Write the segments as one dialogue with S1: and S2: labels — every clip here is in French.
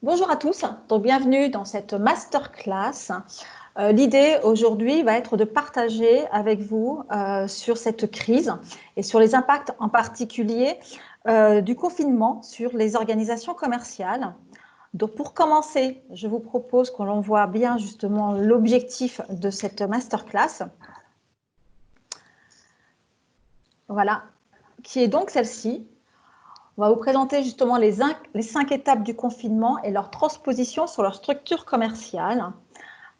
S1: Bonjour à tous, donc bienvenue dans cette masterclass. L'idée aujourd'hui va être de partager avec vous sur cette crise et sur les impacts en particulier du confinement sur les organisations commerciales. Donc pour commencer, je vous propose que l'on voit bien justement l'objectif de cette masterclass. Voilà, qui est donc celle-ci. On va vous présenter justement les 5 étapes du confinement et leur transposition sur leur structure commerciale.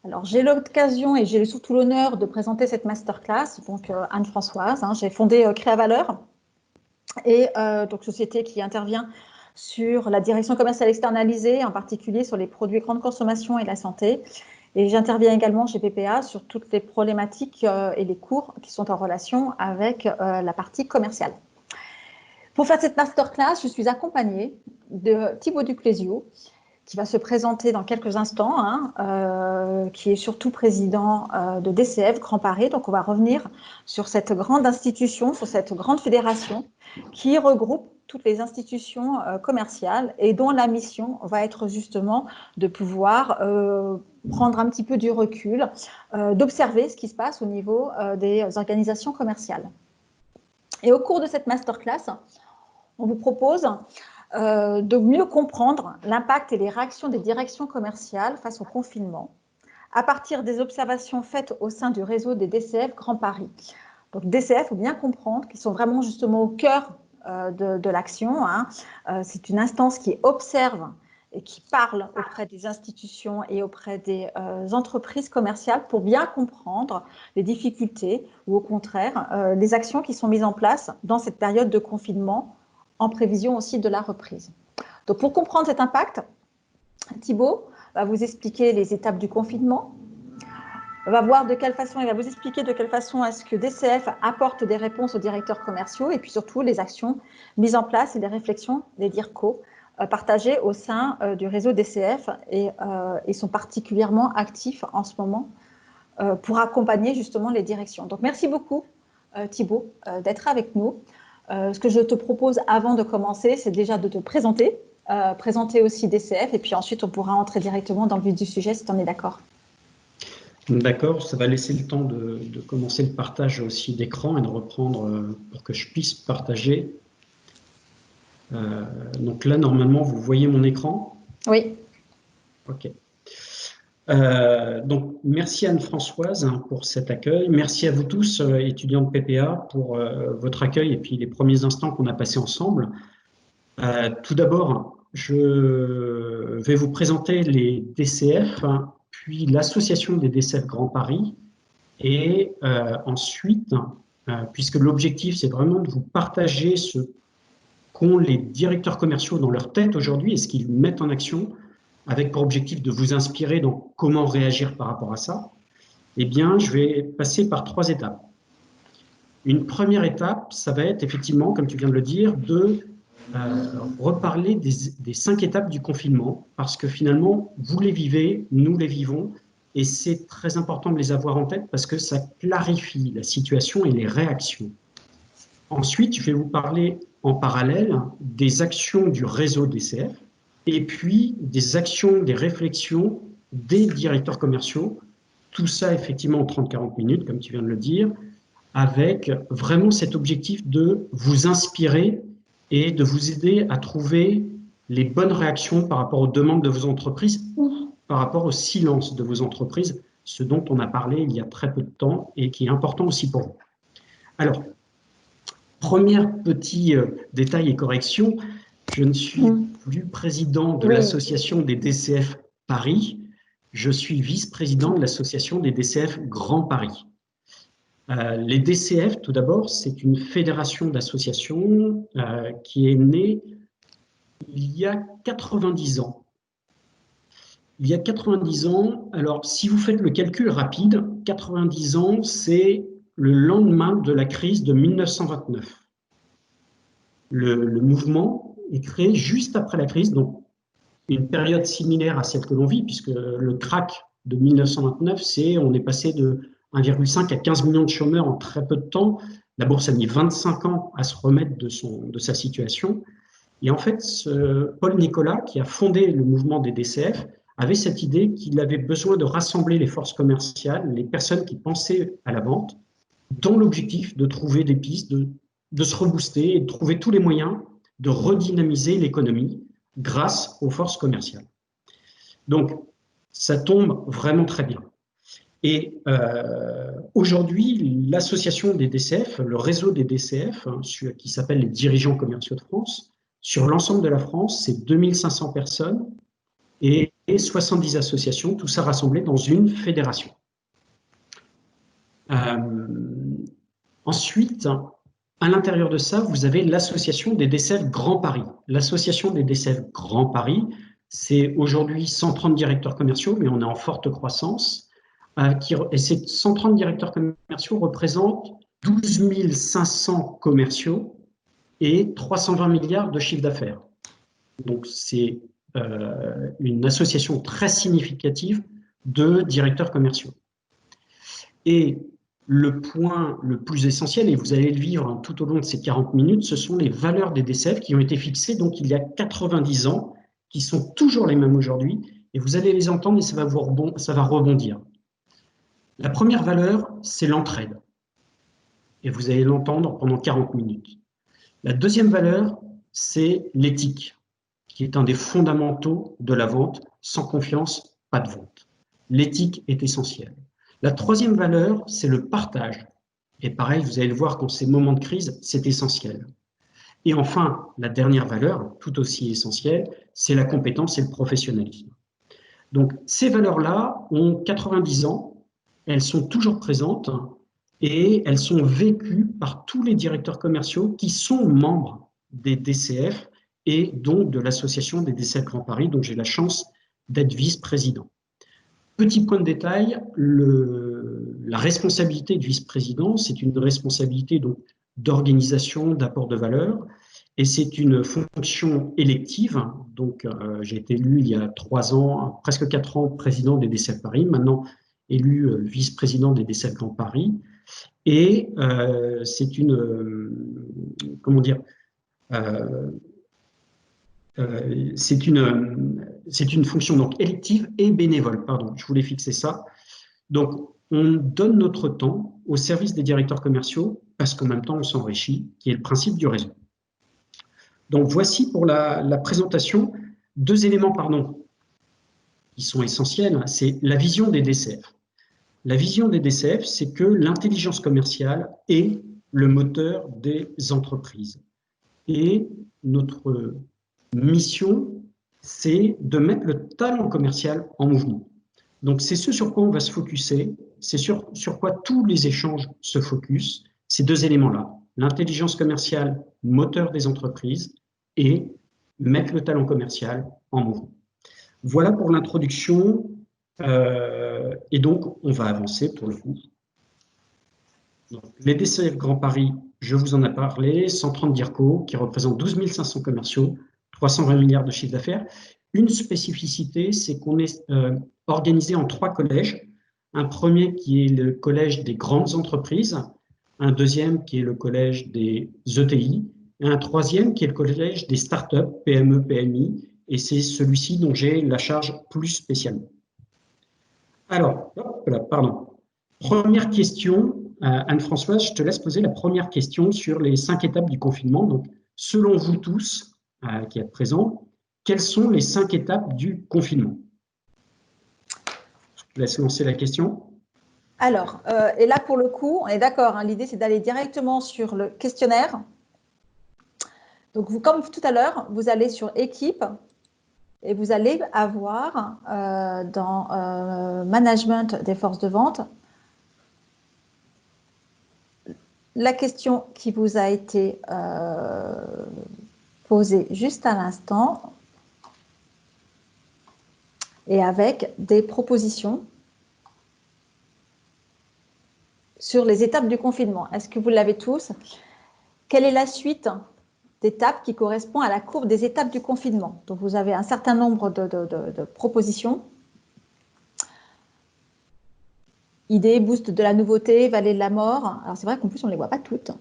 S1: Alors, j'ai l'occasion et j'ai surtout l'honneur de présenter cette masterclass, donc Anne-Françoise. J'ai fondé Créavaleur, et donc société qui intervient sur la direction commerciale externalisée, en particulier sur les produits grande consommation et la santé. Et j'interviens également chez PPA sur toutes les problématiques et les cours qui sont en relation avec la partie commerciale. Pour faire cette masterclass, je suis accompagnée de Thibaut Duclésio, qui va se présenter dans quelques instants, qui est surtout président de DCF Grand Paris. Donc, on va revenir sur cette grande institution, sur cette grande fédération qui regroupe toutes les institutions commerciales et dont la mission va être justement de pouvoir prendre un petit peu du recul, d'observer ce qui se passe au niveau des organisations commerciales. Et au cours de cette masterclass, on vous propose de mieux comprendre l'impact et les réactions des directions commerciales face au confinement à partir des observations faites au sein du réseau des DCF Grand Paris. Donc DCF, il faut bien comprendre qu'ils sont vraiment justement au cœur de l'action. C'est une instance qui observe et qui parle auprès des institutions et auprès des entreprises commerciales pour bien comprendre les difficultés ou au contraire les actions qui sont mises en place dans cette période de confinement en prévision aussi de la reprise. Donc pour comprendre cet impact, Thibaut va vous expliquer les étapes du confinement, il va vous expliquer de quelle façon est-ce que DCF apporte des réponses aux directeurs commerciaux et puis surtout les actions mises en place et les réflexions des DIRCO partagées au sein du réseau DCF et sont particulièrement actifs en ce moment pour accompagner justement les directions. Donc merci beaucoup Thibaut d'être avec nous. Ce que je te propose avant de commencer, c'est déjà de te présenter, présenter aussi DCF, et puis ensuite on pourra entrer directement dans le vif du sujet si tu en es d'accord.
S2: D'accord, ça va laisser le temps de commencer le partage aussi d'écran et de reprendre pour que je puisse partager. Donc là, normalement, vous voyez mon écran?
S1: Oui.
S2: Ok. Donc, merci Anne-Françoise pour cet accueil. Merci à vous tous, étudiants de PPA, pour votre accueil et puis les premiers instants qu'on a passés ensemble. Tout d'abord, je vais vous présenter les DCF, puis l'association des DCF Grand Paris, et ensuite, puisque l'objectif, c'est vraiment de vous partager ce qu'ont les directeurs commerciaux dans leur tête aujourd'hui et ce qu'ils mettent en action, avec pour objectif de vous inspirer dans comment réagir par rapport à ça, eh bien, je vais passer par 3 étapes. Une première étape, ça va être effectivement, comme tu viens de le dire, de reparler des 5 étapes du confinement, parce que finalement, vous les vivez, nous les vivons, et c'est très important de les avoir en tête parce que ça clarifie la situation et les réactions. Ensuite, je vais vous parler en parallèle des actions du réseau DCF, et puis des actions, des réflexions des directeurs commerciaux, tout ça effectivement en 30-40 minutes, comme tu viens de le dire, avec vraiment cet objectif de vous inspirer et de vous aider à trouver les bonnes réactions par rapport aux demandes de vos entreprises ou par rapport au silence de vos entreprises, ce dont on a parlé il y a très peu de temps et qui est important aussi pour vous. Alors, premier petit détail et correction, je ne suis plus président de l'association des DCF Paris, je suis vice-président de l'association des DCF Grand Paris. Les DCF, tout d'abord, c'est une fédération d'associations qui est née il y a 90 ans. Il y a 90 ans, alors si vous faites le calcul rapide, 90 ans, c'est le lendemain de la crise de 1929. Le mouvement est créé juste après la crise, donc une période similaire à celle que l'on vit, puisque le crack de 1929, on est passé de 1,5 à 15 millions de chômeurs en très peu de temps. La bourse a mis 25 ans à se remettre de sa situation. Et en fait, Paul Nicolas, qui a fondé le mouvement des DCF, avait cette idée qu'il avait besoin de rassembler les forces commerciales, les personnes qui pensaient à la vente, dans l'objectif de trouver des pistes, de se rebooster et de trouver tous les moyens de redynamiser l'économie grâce aux forces commerciales. Donc, ça tombe vraiment très bien. Et aujourd'hui, l'association des DCF, le réseau des DCF, qui s'appelle les dirigeants commerciaux de France, sur l'ensemble de la France, c'est 2500 personnes et 70 associations, tout ça rassemblé dans une fédération. Ensuite, à l'intérieur de ça, vous avez l'association des DCF Grand Paris. L'association des DCF Grand Paris, c'est aujourd'hui 130 directeurs commerciaux, mais on est en forte croissance. Et ces 130 directeurs commerciaux représentent 12 500 commerciaux et 320 milliards de chiffre d'affaires. Donc, c'est une association très significative de directeurs commerciaux. Et le point le plus essentiel, et vous allez le vivre tout au long de ces 40 minutes, ce sont les valeurs des DCF qui ont été fixées donc il y a 90 ans, qui sont toujours les mêmes aujourd'hui, et vous allez les entendre et ça va rebondir. La première valeur, c'est l'entraide, et vous allez l'entendre pendant 40 minutes. La deuxième valeur, c'est l'éthique, qui est un des fondamentaux de la vente. Sans confiance, pas de vente. L'éthique est essentielle. La troisième valeur, c'est le partage. Et pareil, vous allez le voir qu'en ces moments de crise, c'est essentiel. Et enfin, la dernière valeur, tout aussi essentielle, c'est la compétence et le professionnalisme. Donc, ces valeurs-là ont 90 ans, elles sont toujours présentes et elles sont vécues par tous les directeurs commerciaux qui sont membres des DCF et donc de l'association des DCF Grand Paris, dont j'ai la chance d'être vice-président. Petit point de détail, la responsabilité de vice-président, c'est une responsabilité d'organisation, d'apport de valeur, et c'est une fonction élective. Donc, j'ai été élu il y a 3 ans, presque 4 ans, président des DCF Paris, maintenant élu vice-président des DCF Grand Paris. Et c'est une, comment dire, c'est une fonction donc élective et bénévole, pardon, je voulais fixer ça. Donc, on donne notre temps au service des directeurs commerciaux parce qu'en même temps, on s'enrichit, qui est le principe du réseau. Donc, voici pour la présentation 2 éléments, qui sont essentiels. C'est la vision des DCF. La vision des DCF, c'est que l'intelligence commerciale est le moteur des entreprises. Et notre mission, c'est de mettre le talent commercial en mouvement. Donc, c'est ce sur quoi on va se focuser, c'est sur quoi tous les échanges se focusent, ces 2 éléments-là. L'intelligence commerciale, moteur des entreprises, et mettre le talent commercial en mouvement. Voilà pour l'introduction, et donc on va avancer pour le coup. Donc, les DCF Grand Paris, je vous en ai parlé, 130 DIRCO qui représentent 12 500 commerciaux, 320 milliards de chiffre d'affaires. Une spécificité, c'est qu'on est organisé en 3 collèges. Un premier qui est le collège des grandes entreprises, un deuxième qui est le collège des ETI, et un troisième qui est le collège des startups, PME, PMI, et c'est celui-ci dont j'ai la charge plus spécialement. Alors, pardon. Première question, Anne-Françoise, je te laisse poser la première question sur les 5 étapes du confinement. Donc, selon vous tous qui êtes présents, quelles sont les 5 étapes du confinement? Je te laisse lancer la question.
S1: Alors, et là pour le coup, on est d'accord, hein, l'idée c'est d'aller directement sur le questionnaire. Donc, vous, comme tout à l'heure, vous allez sur équipe et vous allez avoir dans management des forces de vente la question qui vous a été posée juste à l'instant et avec des propositions sur les étapes du confinement. Est-ce que vous l'avez tous? Quelle est la suite d'étapes qui correspond à la courbe des étapes du confinement? Donc, vous avez un certain nombre de propositions. Idée, boost de la nouveauté, vallée de la mort. Alors, c'est vrai qu'en plus, on ne les voit pas toutes.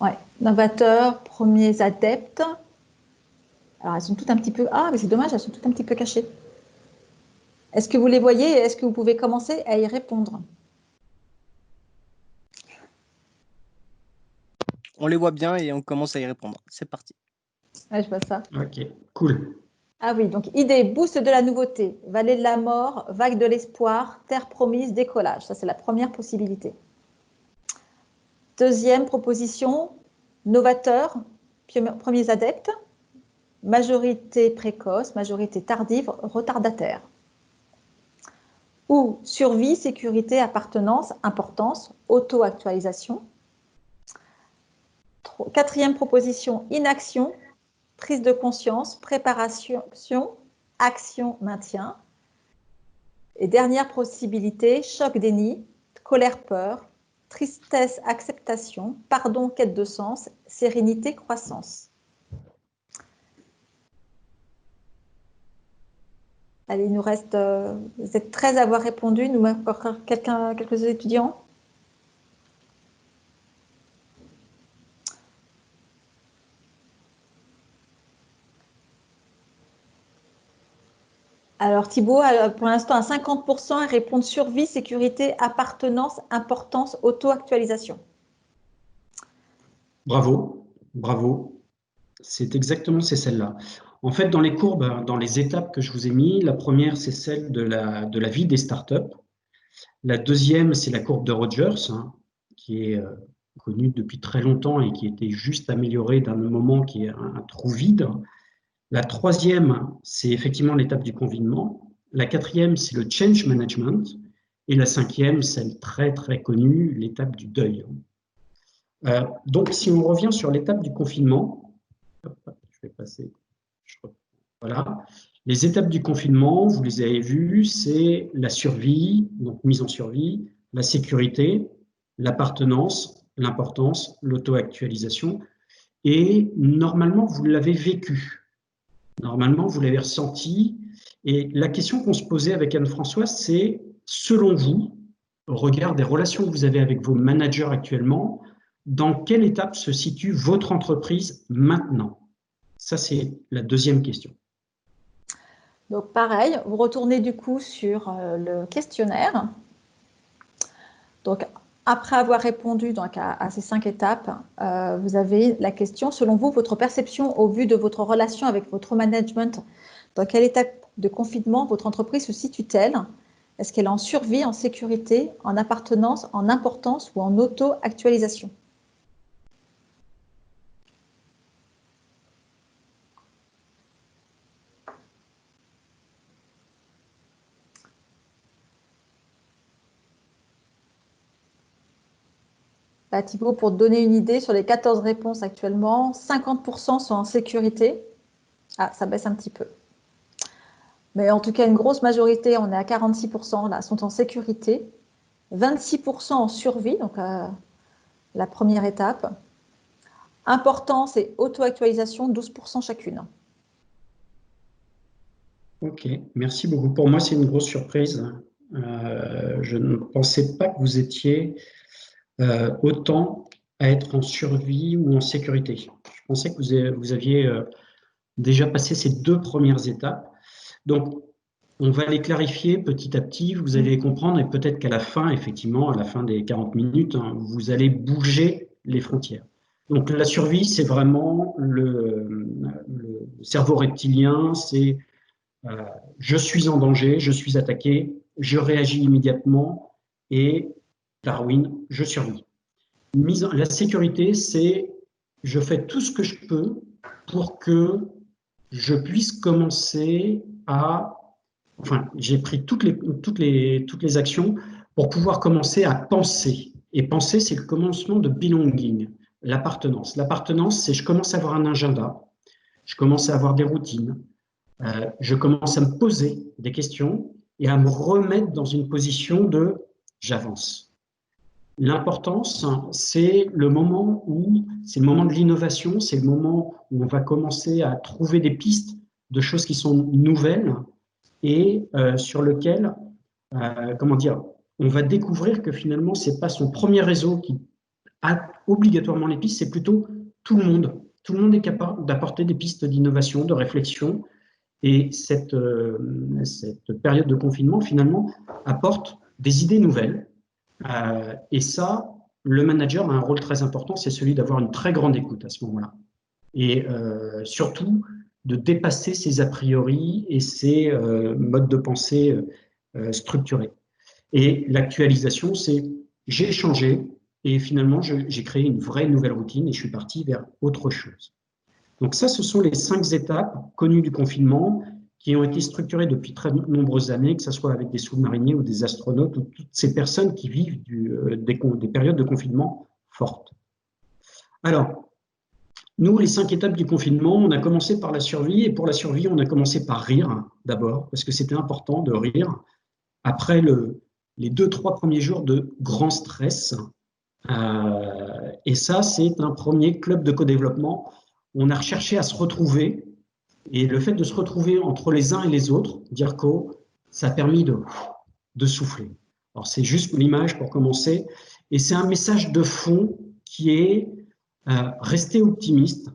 S1: Ouais. Novateurs, premiers adeptes. Alors, elles sont toutes un petit peu... Ah, mais c'est dommage, elles sont toutes un petit peu cachées. Est-ce que vous les voyez et est-ce que vous pouvez commencer à y répondre?
S3: On les voit bien et on commence à y répondre. C'est parti.
S1: Ouais, je vois ça.
S2: Ok, cool.
S1: Ah oui, donc idée, boost de la nouveauté, vallée de la mort, vague de l'espoir, terre promise, décollage. Ça, c'est la première possibilité. Deuxième proposition, novateur, premiers adeptes, majorité précoce, majorité tardive, retardataire. Ou survie, sécurité, appartenance, importance, auto-actualisation. Quatrième proposition, inaction, prise de conscience, préparation, action, maintien. Et dernière possibilité, choc, déni, colère, peur, tristesse, acceptation, pardon, quête de sens, sérénité, croissance. Allez, il nous reste, vous êtes 13 à avoir répondu, nous manque encore quelques étudiants. Alors Thibaut, pour l'instant à 50%, ils répondent survie, sécurité, appartenance, importance, auto-actualisation.
S2: Bravo, bravo. C'est exactement, c'est celle-là. En fait, dans les courbes, dans les étapes que je vous ai mis, la première, c'est celle de la vie des startups. La deuxième, c'est la courbe de Rogers, hein, qui est connue depuis très longtemps et qui était juste améliorée d'un moment qui est un trou vide. La troisième, c'est effectivement l'étape du confinement. La quatrième, c'est le change management. Et la cinquième, celle très très connue, l'étape du deuil. Donc, si on revient sur l'étape du confinement, je vais passer. Voilà. Les étapes du confinement, vous les avez vues, c'est la survie, donc mise en survie, la sécurité, l'appartenance, l'importance, l'auto-actualisation. Et normalement, vous l'avez vécu. Normalement, vous l'avez ressenti. Et la question qu'on se posait avec Anne-Françoise, c'est, selon vous, au regard des relations que vous avez avec vos managers actuellement, dans quelle étape se situe votre entreprise maintenant? Ça, c'est la deuxième question.
S1: Donc pareil, vous retournez du coup sur le questionnaire. Donc après avoir répondu donc, à ces 5 étapes, vous avez la question, selon vous, votre perception au vu de votre relation avec votre management, dans quelle étape de confinement votre entreprise se situe-t-elle? Est-ce qu'elle est en survie, en sécurité, en appartenance, en importance ou en auto-actualisation? Bah, Thibaut, pour te donner une idée, sur les 14 réponses actuellement, 50% sont en sécurité. Ah, ça baisse un petit peu. Mais en tout cas, une grosse majorité, on est à 46% là, sont en sécurité. 26% en survie, donc la première étape. Importance et auto-actualisation, 12% chacune.
S2: Ok, merci beaucoup. Pour moi, c'est une grosse surprise. Je ne pensais pas que vous étiez autant à être en survie ou en sécurité. Je pensais que vous aviez déjà passé ces 2 premières étapes. Donc, on va les clarifier petit à petit, vous allez les comprendre et peut-être qu'à la fin, effectivement, à la fin des 40 minutes, hein, vous allez bouger les frontières. Donc, la survie, c'est vraiment le cerveau reptilien, c'est je suis en danger, je suis attaqué, je réagis immédiatement et Darwin, je survis. La sécurité, c'est je fais tout ce que je peux pour que je puisse commencer à... Enfin, j'ai pris toutes les actions pour pouvoir commencer à penser. Et penser, c'est le commencement de belonging, l'appartenance. L'appartenance, c'est je commence à avoir un agenda, je commence à avoir des routines, je commence à me poser des questions et à me remettre dans une position de j'avance. L'importance, c'est le moment de l'innovation, c'est le moment où on va commencer à trouver des pistes de choses qui sont nouvelles et sur lequel, comment dire, on va découvrir que finalement, c'est pas son premier réseau qui a obligatoirement les pistes, c'est plutôt tout le monde est capable d'apporter des pistes d'innovation, de réflexion. Et cette période de confinement, finalement, apporte des idées nouvelles. Et ça, le manager a un rôle très important, c'est celui d'avoir une très grande écoute à ce moment-là. Et surtout, de dépasser ses a priori et ses modes de pensée structurés. Et l'actualisation, c'est j'ai changé et finalement, j'ai créé une vraie nouvelle routine et je suis parti vers autre chose. Donc ça, ce sont les 5 étapes connues du confinement qui ont été structurées depuis très nombreuses années, que ce soit avec des sous-mariniers ou des astronautes ou toutes ces personnes qui vivent des périodes de confinement fortes. Alors, nous, les 5 étapes du confinement, on a commencé par la survie et pour la survie, on a commencé par rire d'abord parce que c'était important de rire après les 2-3 premiers jours de grand stress. Et ça, c'est un premier club de co-développement. On a recherché à se retrouver et le fait de se retrouver entre les uns et les autres, DIRCO, ça a permis de souffler. Alors, c'est juste l'image pour commencer et c'est un message de fond qui est rester optimiste.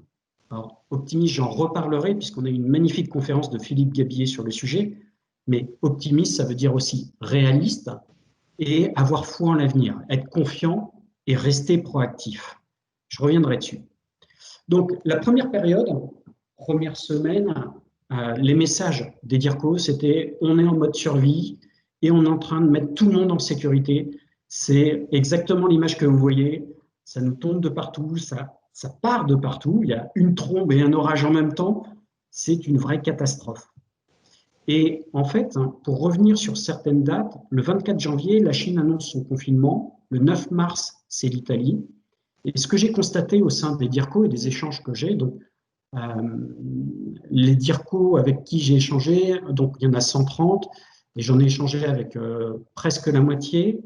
S2: Alors, optimiste, j'en reparlerai puisqu'on a eu une magnifique conférence de Philippe Gabillet sur le sujet, mais optimiste, ça veut dire aussi réaliste et avoir foi en l'avenir, être confiant et rester proactif. Je reviendrai dessus. Donc, la première période, première semaine, les messages des DIRCO, c'était on est en mode survie et on est en train de mettre tout le monde en sécurité. C'est exactement l'image que vous voyez. Ça nous tombe de partout, ça part de partout. Il y a une trombe et un orage en même temps. C'est une vraie catastrophe. Et en fait, pour revenir sur certaines dates, le 24 janvier, la Chine annonce son confinement. Le 9 mars, c'est l'Italie. Et ce que j'ai constaté au sein des DIRCO et des échanges que j'ai, donc les DIRCO avec qui j'ai échangé, donc il y en a 130, et j'en ai échangé avec presque la moitié.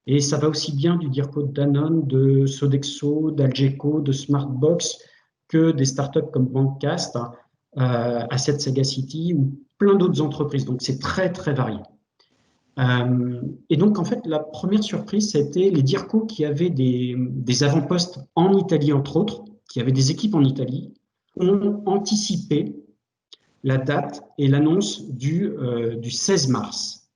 S2: Et ça va aussi bien du DIRCO de Danone, de Sodexo, d'Algeco, de Smartbox, que des startups comme Bankcast, Asset Sagacity ou plein d'autres entreprises. Donc c'est très très varié. Et donc en fait la première surprise, c'était les DIRCO qui avaient des avant-postes en Italie entre autres, qui avaient des équipes en Italie, ont anticipé la date et l'annonce du 16 mars.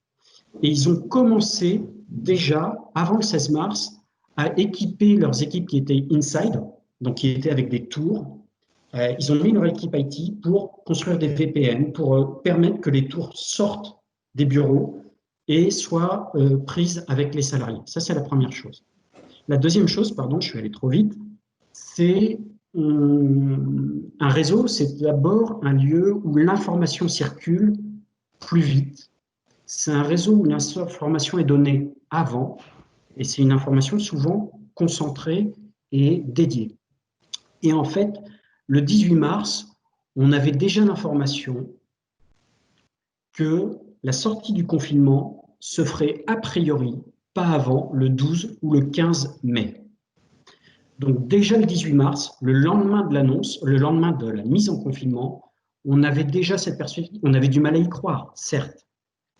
S2: Et ils ont commencé déjà, avant le 16 mars, à équiper leurs équipes qui étaient inside, donc qui étaient avec des tours. Ils ont mis leur équipe IT pour construire des VPN, pour permettre que les tours sortent des bureaux et soient prises avec les salariés. Ça, c'est la première chose. La deuxième chose, pardon, je suis allé trop vite, c'est un réseau, c'est d'abord un lieu où l'information circule plus vite. C'est un réseau où l'information est donnée avant et c'est une information souvent concentrée et dédiée. Et en fait, le 18 mars, on avait déjà l'information que la sortie du confinement se ferait a priori pas avant le 12 ou le 15 mai. Donc déjà le 18 mars, le lendemain de l'annonce, le lendemain de la mise en confinement, on avait déjà cette perspective, on avait du mal à y croire, certes,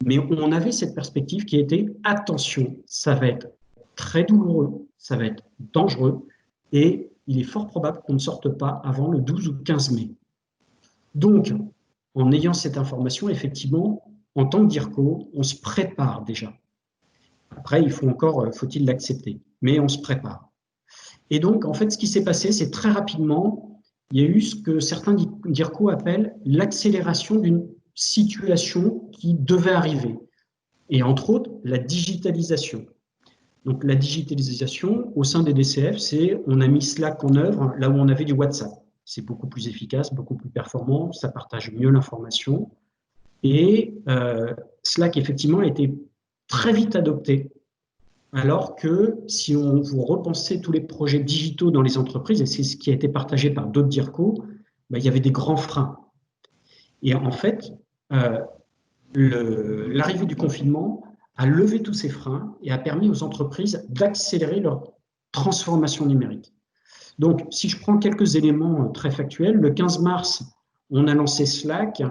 S2: mais on avait cette perspective qui était attention, ça va être très douloureux, ça va être dangereux et il est fort probable qu'on ne sorte pas avant le 12 ou 15 mai. Donc, en ayant cette information, effectivement, en tant que DIRCO, on se prépare déjà. Après, faut-il l'accepter, mais on se prépare. Et donc, en fait, ce qui s'est passé, c'est très rapidement, il y a eu ce que certains DIRCO appellent l'accélération d'une situation qui devait arriver. Et entre autres, la digitalisation. Donc, la digitalisation, au sein des DCF, c'est on a mis Slack en œuvre là où on avait du WhatsApp. C'est beaucoup plus efficace, beaucoup plus performant, ça partage mieux l'information. Et Slack, effectivement, a été très vite adopté. Alors que si vous repensez tous les projets digitaux dans les entreprises, et c'est ce qui a été partagé par d'autres DIRCO, il y avait des grands freins. Et en fait, l'arrivée du confinement a levé tous ces freins et a permis aux entreprises d'accélérer leur transformation numérique. Donc, si je prends quelques éléments très factuels, le 15 mars, on a lancé Slack,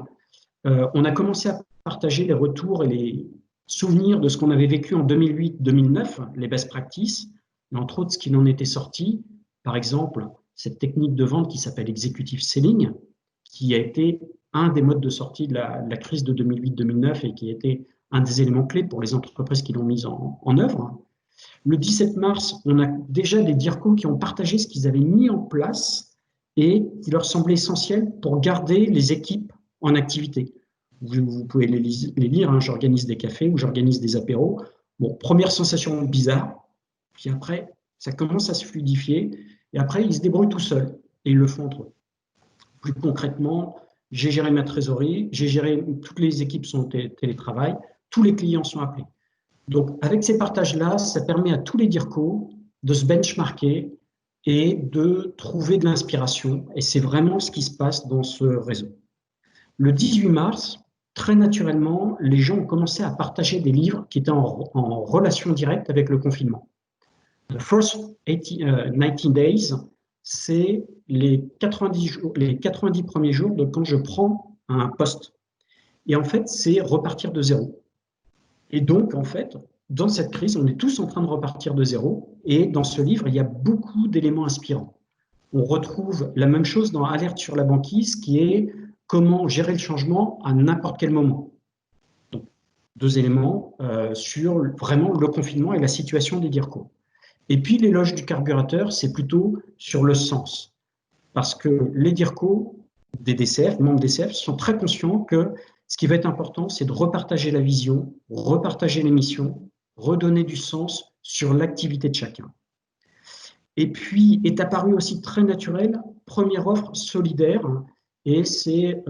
S2: on a commencé à partager les retours et les souvenirs de ce qu'on avait vécu en 2008-2009, les best practices, et entre autres ce qui en était sorti. Par exemple, cette technique de vente qui s'appelle executive selling, qui a été un des modes de sortie de la crise de 2008-2009 et qui a été un des éléments clés pour les entreprises qui l'ont mise en œuvre. Le 17 mars, on a déjà des DIRCO qui ont partagé ce qu'ils avaient mis en place et qui leur semblait essentiel pour garder les équipes en activité. Vous pouvez les lire, hein, j'organise des cafés ou j'organise des apéros. Bon, première sensation bizarre, puis après, ça commence à se fluidifier et après, ils se débrouillent tout seuls et ils le font entre eux. Plus concrètement, j'ai géré ma trésorerie, j'ai géré, toutes les équipes sont télétravail, tous les clients sont appelés. Donc, avec ces partages-là, ça permet à tous les DIRCO de se benchmarker et de trouver de l'inspiration. Et c'est vraiment ce qui se passe dans ce réseau. Le 18 mars, très naturellement, les gens ont commencé à partager des livres qui étaient en relation directe avec le confinement. The First 90 Days, c'est les 90 premiers jours de quand je prends un poste. Et en fait, c'est repartir de zéro. Et donc, en fait, dans cette crise, on est tous en train de repartir de zéro. Et dans ce livre, il y a beaucoup d'éléments inspirants. On retrouve la même chose dans Alerte sur la banquise, qui est comment gérer le changement à n'importe quel moment. Donc, 2 éléments sur vraiment le confinement et la situation des DIRCO. Et puis, l'éloge du carburateur, c'est plutôt sur le sens. Parce que les DIRCO des DCF, membres DCF, sont très conscients que ce qui va être important, c'est de repartager la vision, repartager les missions, redonner du sens sur l'activité de chacun. Et puis, est apparu aussi très naturel, première offre solidaire, et c'est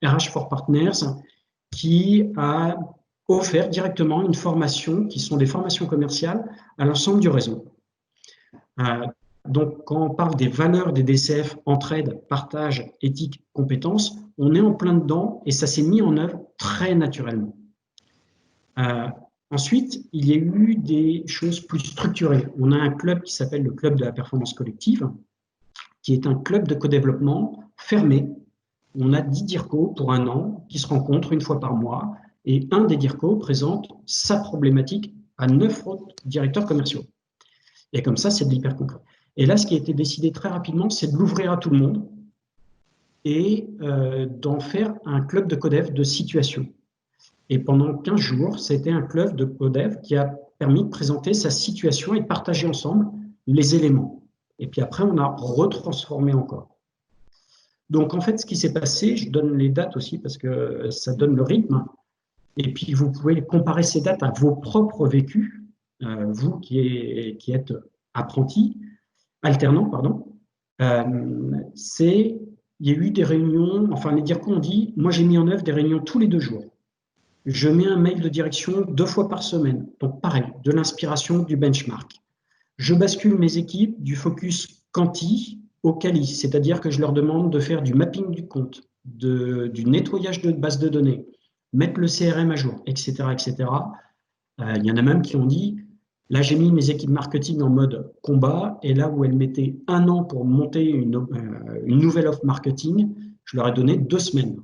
S2: RH for Partners qui a offert directement une formation, qui sont des formations commerciales, à l'ensemble du réseau. Donc, quand on parle des valeurs des DCF, entraide, partage, éthique, compétences, on est en plein dedans et ça s'est mis en œuvre très naturellement. Ensuite, il y a eu des choses plus structurées. On a un club qui s'appelle le Club de la performance collective, qui est un club de co-développement fermé. On a 10 DIRCO pour 1 an qui se rencontrent 1 fois par mois et un des DIRCO présente sa problématique à 9 autres directeurs commerciaux. Et comme ça, c'est de l'hyper concret. Et là, ce qui a été décidé très rapidement, c'est de l'ouvrir à tout le monde et d'en faire un club de codev de situation. Et pendant 15 jours, c'était un club de codev qui a permis de présenter sa situation et de partager ensemble les éléments. Et puis après, on a retransformé encore. Donc, en fait, ce qui s'est passé, je donne les dates aussi parce que ça donne le rythme. Et puis, vous pouvez comparer ces dates à vos propres vécus, vous qui êtes apprentis, alternants, pardon. Il y a eu des réunions, enfin, les DIRCO ont dit, moi, j'ai mis en œuvre des réunions tous les 2 jours. Je mets un mail de direction 2 fois par semaine. Donc, pareil, de l'inspiration, du benchmark. Je bascule mes équipes du focus quanti au quali, c'est-à-dire que je leur demande de faire du mapping du compte, du nettoyage de base de données, mettre le CRM à jour, etc. etc. Il y en a même qui ont dit, là j'ai mis mes équipes marketing en mode combat, et là où elles mettaient 1 an pour monter une nouvelle offre marketing, je leur ai donné 2 semaines.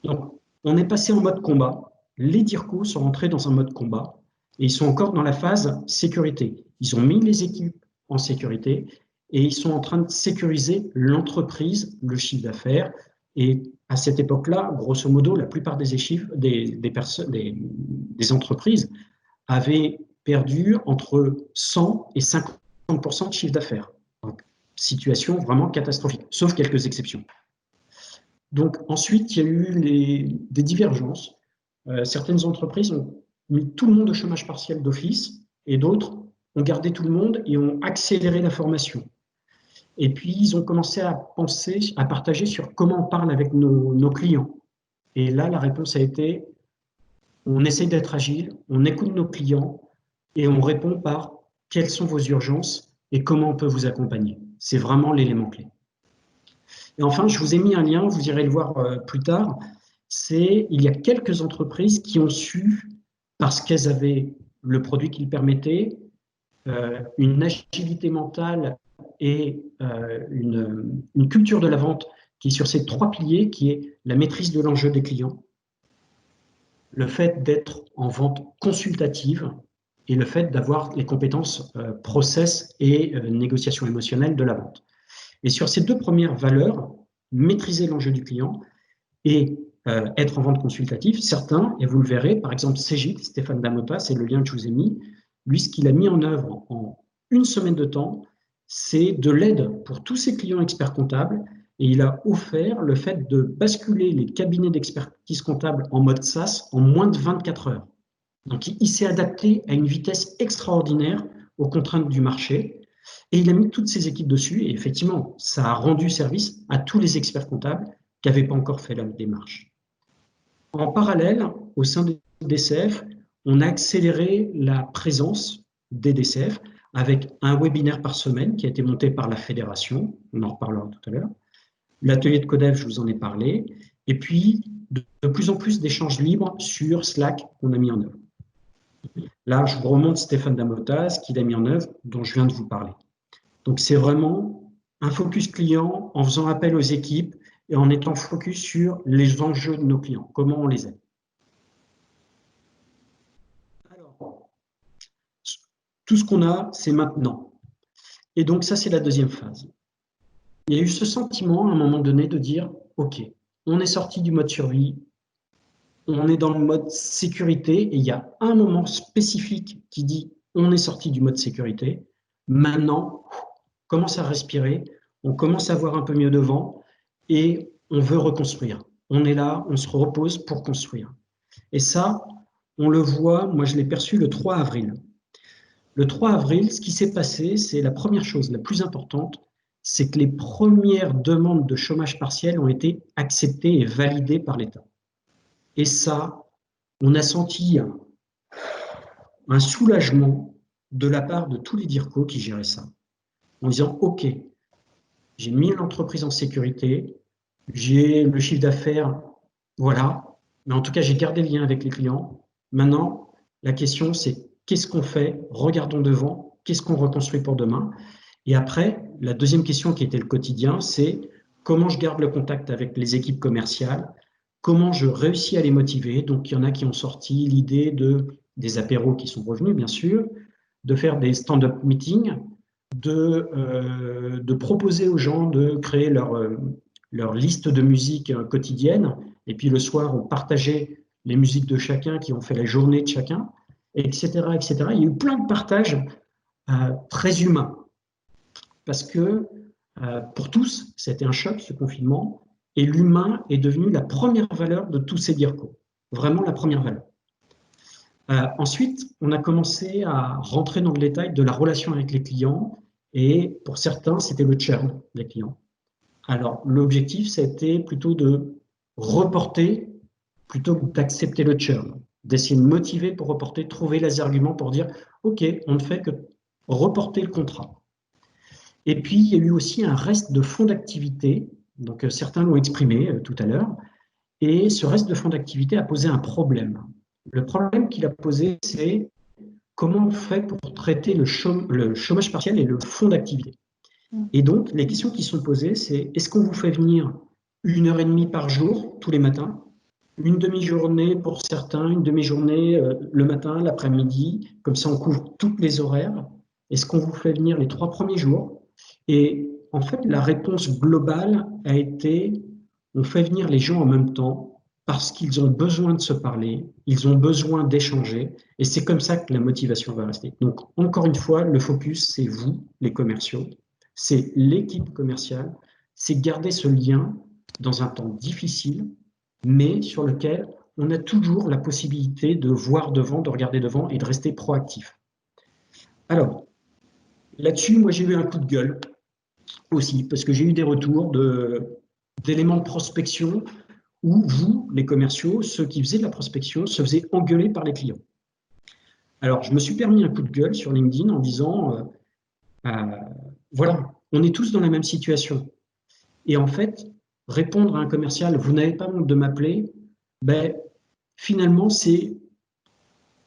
S2: Donc on est passé en mode combat, les DIRCO sont rentrés dans un mode combat, et ils sont encore dans la phase sécurité. Ils ont mis les équipes en sécurité, et ils sont en train de sécuriser l'entreprise, le chiffre d'affaires. Et à cette époque-là, grosso modo, la plupart des entreprises avaient perdu entre 100 et 50% de chiffre d'affaires. Donc, situation vraiment catastrophique, sauf quelques exceptions. Donc, ensuite, il y a eu des divergences. Certaines entreprises ont mis tout le monde au chômage partiel d'office et d'autres ont gardé tout le monde et ont accéléré la formation. Et puis, ils ont commencé à penser, à partager sur comment on parle avec nos clients. Et là, la réponse a été, on essaie d'être agile, on écoute nos clients et on répond par quelles sont vos urgences et comment on peut vous accompagner. C'est vraiment l'élément clé. Et enfin, je vous ai mis un lien, vous irez le voir plus tard. Il y a quelques entreprises qui ont su, parce qu'elles avaient le produit qui le permettait, une agilité mentale et une culture de la vente qui est sur ces 3 piliers, qui est la maîtrise de l'enjeu des clients, le fait d'être en vente consultative et le fait d'avoir les compétences process et négociation émotionnelle de la vente. Et sur ces deux premières valeurs, maîtriser l'enjeu du client et être en vente consultative, certains, et vous le verrez, par exemple Cégide, Stéphane Damota, c'est le lien que je vous ai mis, lui, ce qu'il a mis en œuvre en une semaine de temps, c'est de l'aide pour tous ses clients experts comptables, et il a offert le fait de basculer les cabinets d'expertise comptable en mode SaaS en moins de 24 heures. Donc, il s'est adapté à une vitesse extraordinaire aux contraintes du marché, et il a mis toutes ses équipes dessus, et effectivement, ça a rendu service à tous les experts comptables qui n'avaient pas encore fait la démarche. En parallèle, au sein des DCF, on a accéléré la présence des DCF avec un webinaire par semaine qui a été monté par la fédération, on en reparlera tout à l'heure. L'atelier de Codev, je vous en ai parlé, et puis de plus en plus d'échanges libres sur Slack qu'on a mis en œuvre. Là, je vous remonte Stéphane Damota, ce qu'il a mis en œuvre, dont je viens de vous parler. Donc, c'est vraiment un focus client en faisant appel aux équipes et en étant focus sur les enjeux de nos clients, comment on les aide. Alors, tout ce qu'on a, c'est maintenant. Et donc, ça, c'est la deuxième phase. Il y a eu ce sentiment, à un moment donné, de dire, OK, on est sorti du mode survie, on est dans le mode sécurité, et il y a un moment spécifique qui dit, on est sorti du mode sécurité, maintenant, on commence à respirer, on commence à voir un peu mieux devant, et on veut reconstruire. On est là, on se repose pour construire. Et ça, on le voit, moi je l'ai perçu le 3 avril. Le 3 avril, ce qui s'est passé, c'est la première chose, la plus importante, c'est que les premières demandes de chômage partiel ont été acceptées et validées par l'État. Et ça, on a senti un soulagement de la part de tous les DIRCO qui géraient ça, en disant « Ok, j'ai mis l'entreprise en sécurité, j'ai le chiffre d'affaires, voilà, mais en tout cas, j'ai gardé le lien avec les clients. Maintenant, la question, c'est qu'est-ce qu'on fait? Regardons devant, qu'est-ce qu'on reconstruit pour demain? Et après, la deuxième question qui était le quotidien, c'est comment je garde le contact avec les équipes commerciales, comment je réussis à les motiver. Donc, il y en a qui ont sorti l'idée des apéros qui sont revenus, bien sûr, de faire des stand-up meetings, de proposer aux gens de créer leur liste de musique quotidienne, et puis le soir, on partageait les musiques de chacun qui ont fait la journée de chacun, etc., etc. Il y a eu plein de partages très humains, parce que pour tous, c'était un choc, ce confinement, et l'humain est devenu la première valeur de tous ces DIRCO, vraiment la première valeur. Ensuite, on a commencé à rentrer dans le détail de la relation avec les clients, et pour certains, c'était le churn des clients. Alors, l'objectif, c'était plutôt de reporter, plutôt que d'accepter le churn, d'essayer de motiver pour reporter, trouver les arguments pour dire « Ok, on ne fait que reporter le contrat ». Et puis, il y a eu aussi un reste de fonds d'activité, donc certains l'ont exprimé tout à l'heure, et ce reste de fonds d'activité a posé un problème. Le problème qu'il a posé, c'est comment on fait pour traiter le chômage partiel et le fonds d'activité. Et donc, les questions qui sont posées, c'est est-ce qu'on vous fait venir 1h30 par jour, tous les matins, une demi-journée pour certains, une demi-journée le matin, l'après-midi, comme ça on couvre toutes les horaires. Est-ce qu'on vous fait venir les 3 premiers jours? Et en fait, la réponse globale a été on fait venir les gens en même temps parce qu'ils ont besoin de se parler, ils ont besoin d'échanger, et c'est comme ça que la motivation va rester. Donc, encore une fois, le focus, c'est vous, les commerciaux, c'est l'équipe commerciale, c'est garder ce lien dans un temps difficile, mais sur lequel on a toujours la possibilité de voir devant, de regarder devant et de rester proactif. Alors, là-dessus, moi, j'ai eu un coup de gueule aussi, parce que j'ai eu des retours d'éléments de prospection où vous, les commerciaux, ceux qui faisaient de la prospection, se faisaient engueuler par les clients. Alors, je me suis permis un coup de gueule sur LinkedIn en disant, voilà, on est tous dans la même situation. Et en fait, répondre à un commercial, vous n'avez pas honte de m'appeler, ben, finalement, c'est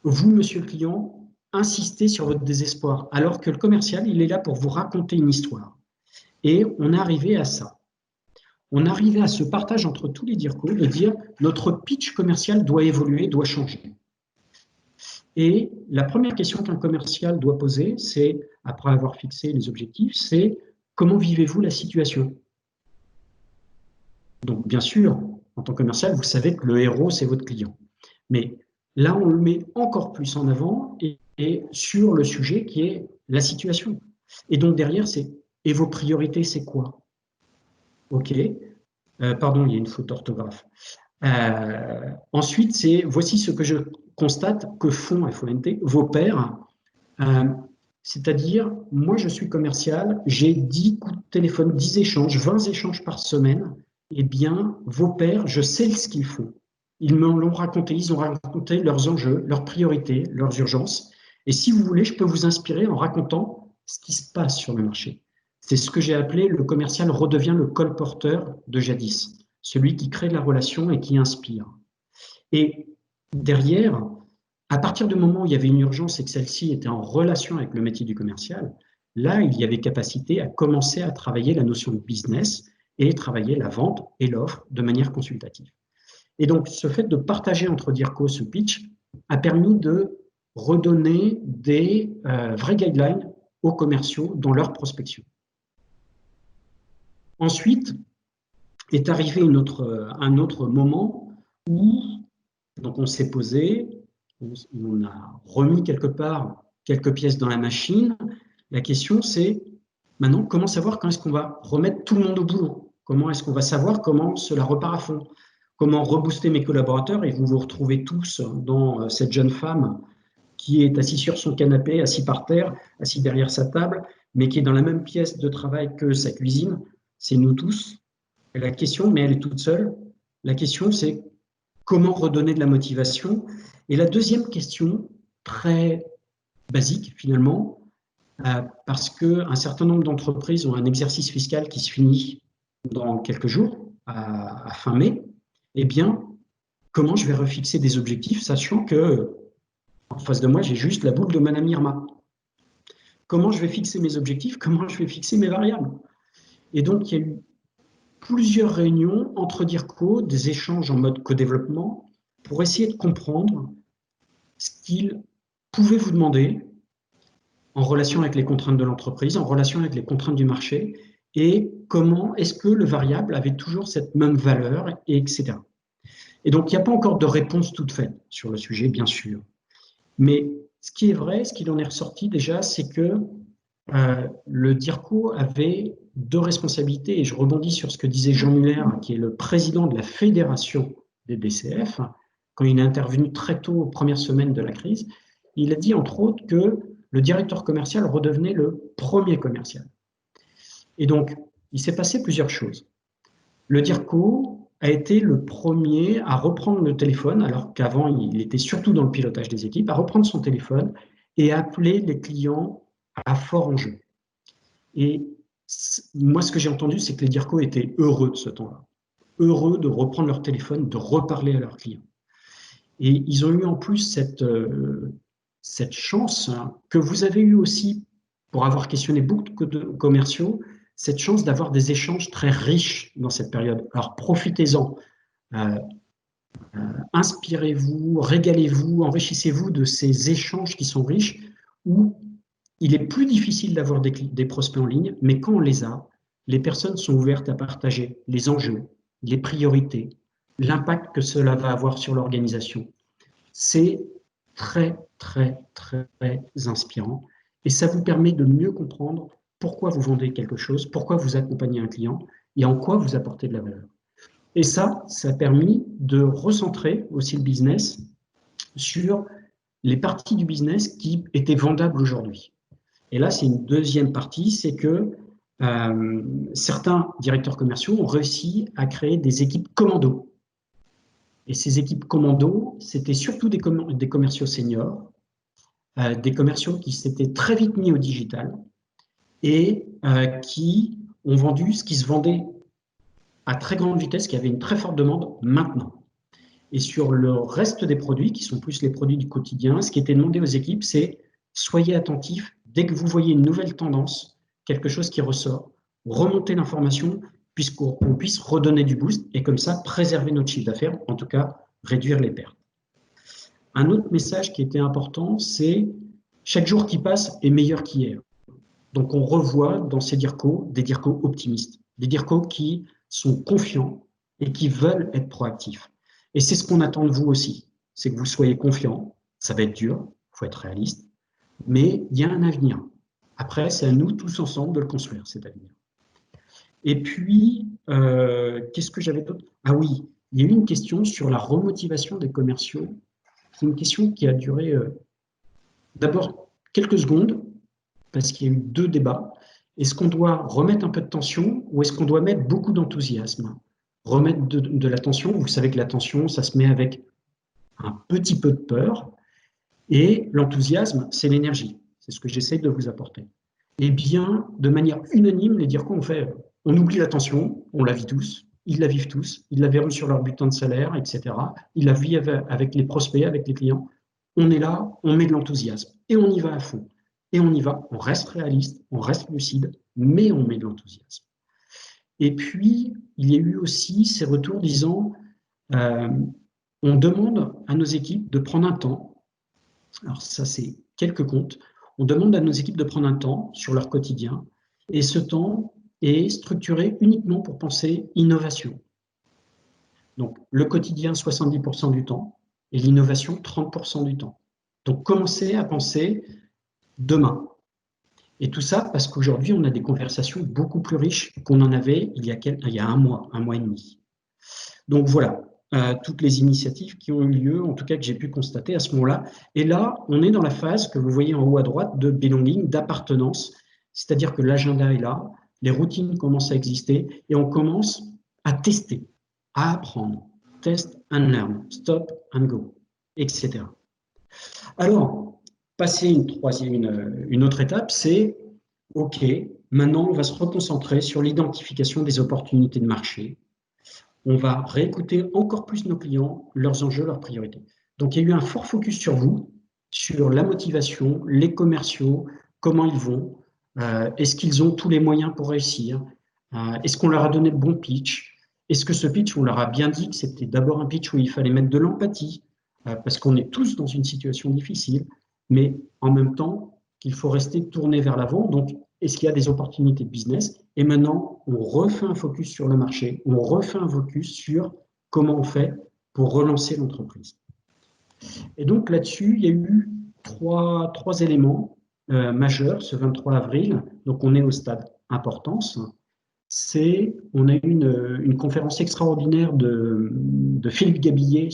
S2: vous, monsieur le client, insistez sur votre désespoir, alors que le commercial, il est là pour vous raconter une histoire. Et on est arrivé à ça. On est arrivé à ce partage entre tous les DIRCO de dire notre pitch commercial doit évoluer, doit changer. Et la première question qu'un commercial doit poser, c'est, après avoir fixé les objectifs, c'est comment vivez-vous la situation? Donc, bien sûr, en tant que commercial, vous savez que le héros, c'est votre client. Mais là, on le met encore plus en avant et sur le sujet qui est la situation. Et donc, derrière, c'est « et vos priorités, c'est quoi ?» OK. Pardon, il y a une faute d'orthographe. Ensuite, c'est « voici ce que je constate que font FONT, vos pairs. » C'est-à-dire, moi, je suis commercial, j'ai 10 coups de téléphone, 10 échanges, 20 échanges par semaine. Eh bien, vos pairs, je sais ce qu'ils font. Ils me l'ont raconté, ils ont raconté leurs enjeux, leurs priorités, leurs urgences. Et si vous voulez, je peux vous inspirer en racontant ce qui se passe sur le marché. C'est ce que j'ai appelé le commercial redevient le colporteur de jadis, celui qui crée la relation et qui inspire. Et derrière, à partir du moment où il y avait une urgence et que celle-ci était en relation avec le métier du commercial, là, il y avait capacité à commencer à travailler la notion de business et travailler la vente et l'offre de manière consultative. Et donc, ce fait de partager entre DIRCO ce pitch a permis de redonner des vrais guidelines aux commerciaux dans leur prospection. Ensuite, est arrivé un autre moment où donc on s'est posé, on a remis quelque part quelques pièces dans la machine. La question, c'est maintenant, comment savoir quand est-ce qu'on va remettre tout le monde au boulot? Comment est-ce qu'on va savoir comment cela repart à fond? Comment rebooster mes collaborateurs? Et vous vous retrouvez tous dans cette jeune femme qui est assise sur son canapé, assise par terre, assise derrière sa table, mais qui est dans la même pièce de travail que sa cuisine. C'est nous tous. Et la question, mais elle est toute seule, la question, c'est comment redonner de la motivation? Et la deuxième question, très basique finalement, parce qu'un certain nombre d'entreprises ont un exercice fiscal qui se finit dans quelques jours, à fin mai, eh bien, comment je vais refixer des objectifs, sachant que en face de moi, j'ai juste la boule de Madame Irma. Comment je vais fixer mes objectifs? Comment je vais fixer mes variables? Et donc, il y a eu plusieurs réunions entre DIRCO, des échanges en mode co-développement, pour essayer de comprendre ce qu'ils pouvaient vous demander en relation avec les contraintes de l'entreprise, en relation avec les contraintes du marché, et comment est-ce que le variable avait toujours cette même valeur, et etc. Et donc, il n'y a pas encore de réponse toute faite sur le sujet, bien sûr. Mais ce qui est vrai, ce qu'il en est ressorti déjà, c'est que le DIRCO avait deux responsabilités, et je rebondis sur ce que disait Jean Muller, qui est le président de la fédération des DCF, quand il est intervenu très tôt aux premières semaines de la crise. Il a dit entre autres que le directeur commercial redevenait le premier commercial. Et donc, il s'est passé plusieurs choses. Le DIRCO a été le premier à reprendre le téléphone, alors qu'avant, il était surtout dans le pilotage des équipes, à reprendre son téléphone et appeler les clients à fort enjeu. Et moi, ce que j'ai entendu, c'est que les DIRCO étaient heureux de ce temps-là, heureux de reprendre leur téléphone, de reparler à leurs clients. Et ils ont eu en plus cette chance que vous avez eu aussi, pour avoir questionné beaucoup de commerciaux, cette chance d'avoir des échanges très riches dans cette période. Alors profitez-en, inspirez-vous, régalez-vous, enrichissez-vous de ces échanges qui sont riches, où il est plus difficile d'avoir des prospects en ligne, mais quand on les a, les personnes sont ouvertes à partager les enjeux, les priorités, l'impact que cela va avoir sur l'organisation. C'est très, très, très inspirant et ça vous permet de mieux comprendre pourquoi vous vendez quelque chose, pourquoi vous accompagnez un client et en quoi vous apportez de la valeur. Et ça a permis de recentrer aussi le business sur les parties du business qui étaient vendables aujourd'hui. Et là, c'est une deuxième partie, c'est que certains directeurs commerciaux ont réussi à créer des équipes commando. Et ces équipes commando, c'était surtout des commerciaux seniors, des commerciaux qui s'étaient très vite mis au digital et qui ont vendu ce qui se vendait à très grande vitesse, qui avait une très forte demande maintenant. Et sur le reste des produits, qui sont plus les produits du quotidien, ce qui était demandé aux équipes, c'est soyez attentifs, dès que vous voyez une nouvelle tendance, quelque chose qui ressort, remontez l'information, puisqu'on puisse redonner du boost et comme ça préserver notre chiffre d'affaires, en tout cas réduire les pertes. un autre message qui était important, c'est chaque jour qui passe est meilleur qu'hier. Donc, on revoit dans ces DIRCO des DIRCO optimistes, des DIRCO qui sont confiants et qui veulent être proactifs. Et c'est ce qu'on attend de vous aussi, c'est que vous soyez confiants. Ça va être dur, il faut être réaliste, mais il y a un avenir. Après, c'est à nous tous ensemble de le construire, cet avenir. Et puis, qu'est-ce que j'avais d'autre? Ah oui, il y a eu une question sur la remotivation des commerciaux. C'est une question qui a duré d'abord quelques secondes, parce qu'il y a eu 2 débats. Est-ce qu'on doit remettre un peu de tension ou est-ce qu'on doit mettre beaucoup d'enthousiasme? Remettre de la tension, vous savez que la tension, ça se met avec un petit peu de peur, et l'enthousiasme, c'est l'énergie. C'est ce que j'essaie de vous apporter. Eh bien, de manière unanime, les DIRCO ont fait, on oublie la tension, on la vit tous, ils la vivent tous, ils la verront sur leur bulletin de salaire, etc. Ils la vivent avec les prospects, avec les clients. On est là, on met de l'enthousiasme et on y va à fond. Et on y va, on reste réaliste, on reste lucide, mais on met de l'enthousiasme. Et puis, il y a eu aussi ces retours disant, on demande à nos équipes de prendre un temps, alors ça c'est quelques comptes, on demande à nos équipes de prendre un temps sur leur quotidien, et ce temps est structuré uniquement pour penser innovation. Donc le quotidien 70% du temps, et l'innovation 30% du temps. Donc commencez à penser demain. Et tout ça parce qu'aujourd'hui, on a des conversations beaucoup plus riches qu'on en avait il y a un mois et demi. Donc voilà, toutes les initiatives qui ont eu lieu, en tout cas que j'ai pu constater à ce moment-là. Et là, on est dans la phase que vous voyez en haut à droite de belonging, d'appartenance, c'est-à-dire que l'agenda est là, les routines commencent à exister et on commence à tester, à apprendre. Test and learn, stop and go, etc. Alors, passer une autre étape, c'est OK, maintenant on va se reconcentrer sur l'identification des opportunités de marché. On va réécouter encore plus nos clients, leurs enjeux, leurs priorités. Donc, il y a eu un fort focus sur vous, sur la motivation, les commerciaux, comment ils vont, est-ce qu'ils ont tous les moyens pour réussir, est-ce qu'on leur a donné le bon pitch, est-ce que ce pitch, on leur a bien dit que c'était d'abord un pitch où il fallait mettre de l'empathie, parce qu'on est tous dans une situation difficile, mais en même temps qu'il faut rester tourné vers l'avant. Donc, est-ce qu'il y a des opportunités de business? Et maintenant, on refait un focus sur le marché, on refait un focus sur comment on fait pour relancer l'entreprise. Et donc là-dessus, il y a eu trois éléments majeurs ce 23 avril. Donc on est au stade importance. On a eu une conférence extraordinaire de Philippe Gabillet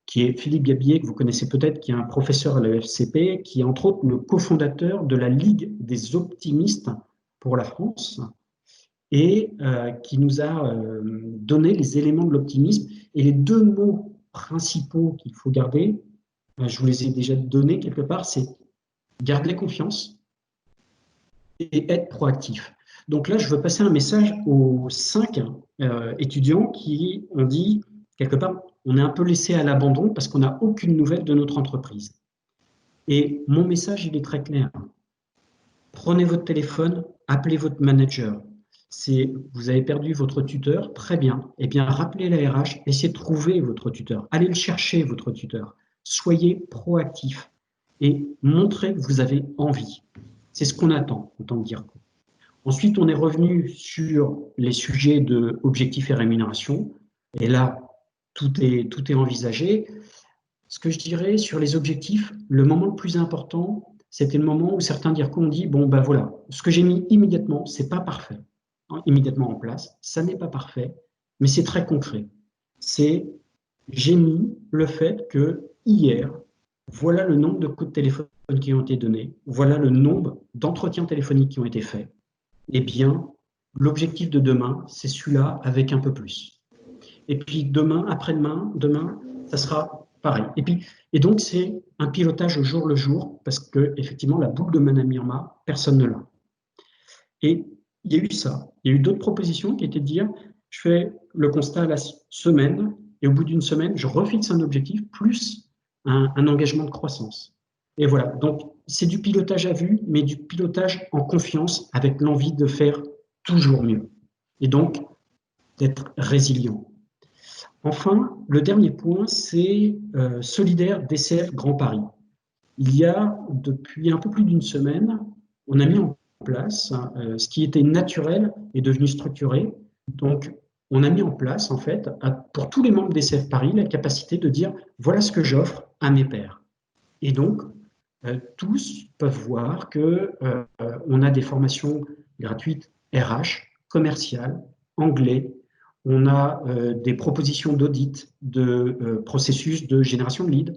S2: qui est Philippe Gabillet, que vous connaissez peut-être, qui est un professeur à l'EFCP, qui est entre autres le cofondateur de la Ligue des optimistes pour la France, et qui nous a donné les éléments de l'optimisme. Et les 2 mots principaux qu'il faut garder, je vous les ai déjà donnés quelque part, c'est garder confiance et être proactif. Donc là, je veux passer un message aux 5 étudiants qui ont dit, quelque part, on est un peu laissé à l'abandon parce qu'on n'a aucune nouvelle de notre entreprise. Et mon message, il est très clair. Prenez votre téléphone, appelez votre manager. Vous avez perdu votre tuteur, très bien. Eh bien, rappelez la RH, essayez de trouver votre tuteur. Allez le chercher, votre tuteur. Soyez proactif et montrez que vous avez envie. C'est ce qu'on attend en tant que DIRCO. Ensuite, on est revenu sur les sujets de objectifs et rémunération. Et là, tout est envisagé. Ce que je dirais sur les objectifs, le moment le plus important, c'était le moment où certains DIRCO ont dit, bon, ben voilà, ce que j'ai mis immédiatement, c'est pas parfait. Immédiatement en place, ça n'est pas parfait, mais c'est très concret. J'ai mis le fait que hier, voilà le nombre de coups de téléphone qui ont été donnés, voilà le nombre d'entretiens téléphoniques qui ont été faits. Eh bien, l'objectif de demain, c'est celui-là avec un peu plus. Et puis demain, après-demain, ça sera pareil. Et donc, c'est un pilotage au jour le jour, parce que effectivement, la boule de Madame Irma, personne ne l'a. Et il y a eu ça. Il y a eu d'autres propositions qui étaient de dire, je fais le constat à la semaine, et au bout d'une semaine, je refixe un objectif plus un engagement de croissance. Et voilà, donc c'est du pilotage à vue, mais du pilotage en confiance, avec l'envie de faire toujours mieux. Et donc, d'être résilient. Enfin, le dernier point, c'est Solidaire DCF Grand Paris. Il y a, depuis un peu plus d'une semaine, on a mis en place ce qui était naturel est devenu structuré. Donc, on a mis en place, en fait, pour tous les membres d'ECF Paris, la capacité de dire voilà ce que j'offre à mes pairs. Et donc, tous peuvent voir qu'on a des formations gratuites RH, commerciales, anglais. On a des propositions d'audit de processus de génération de leads.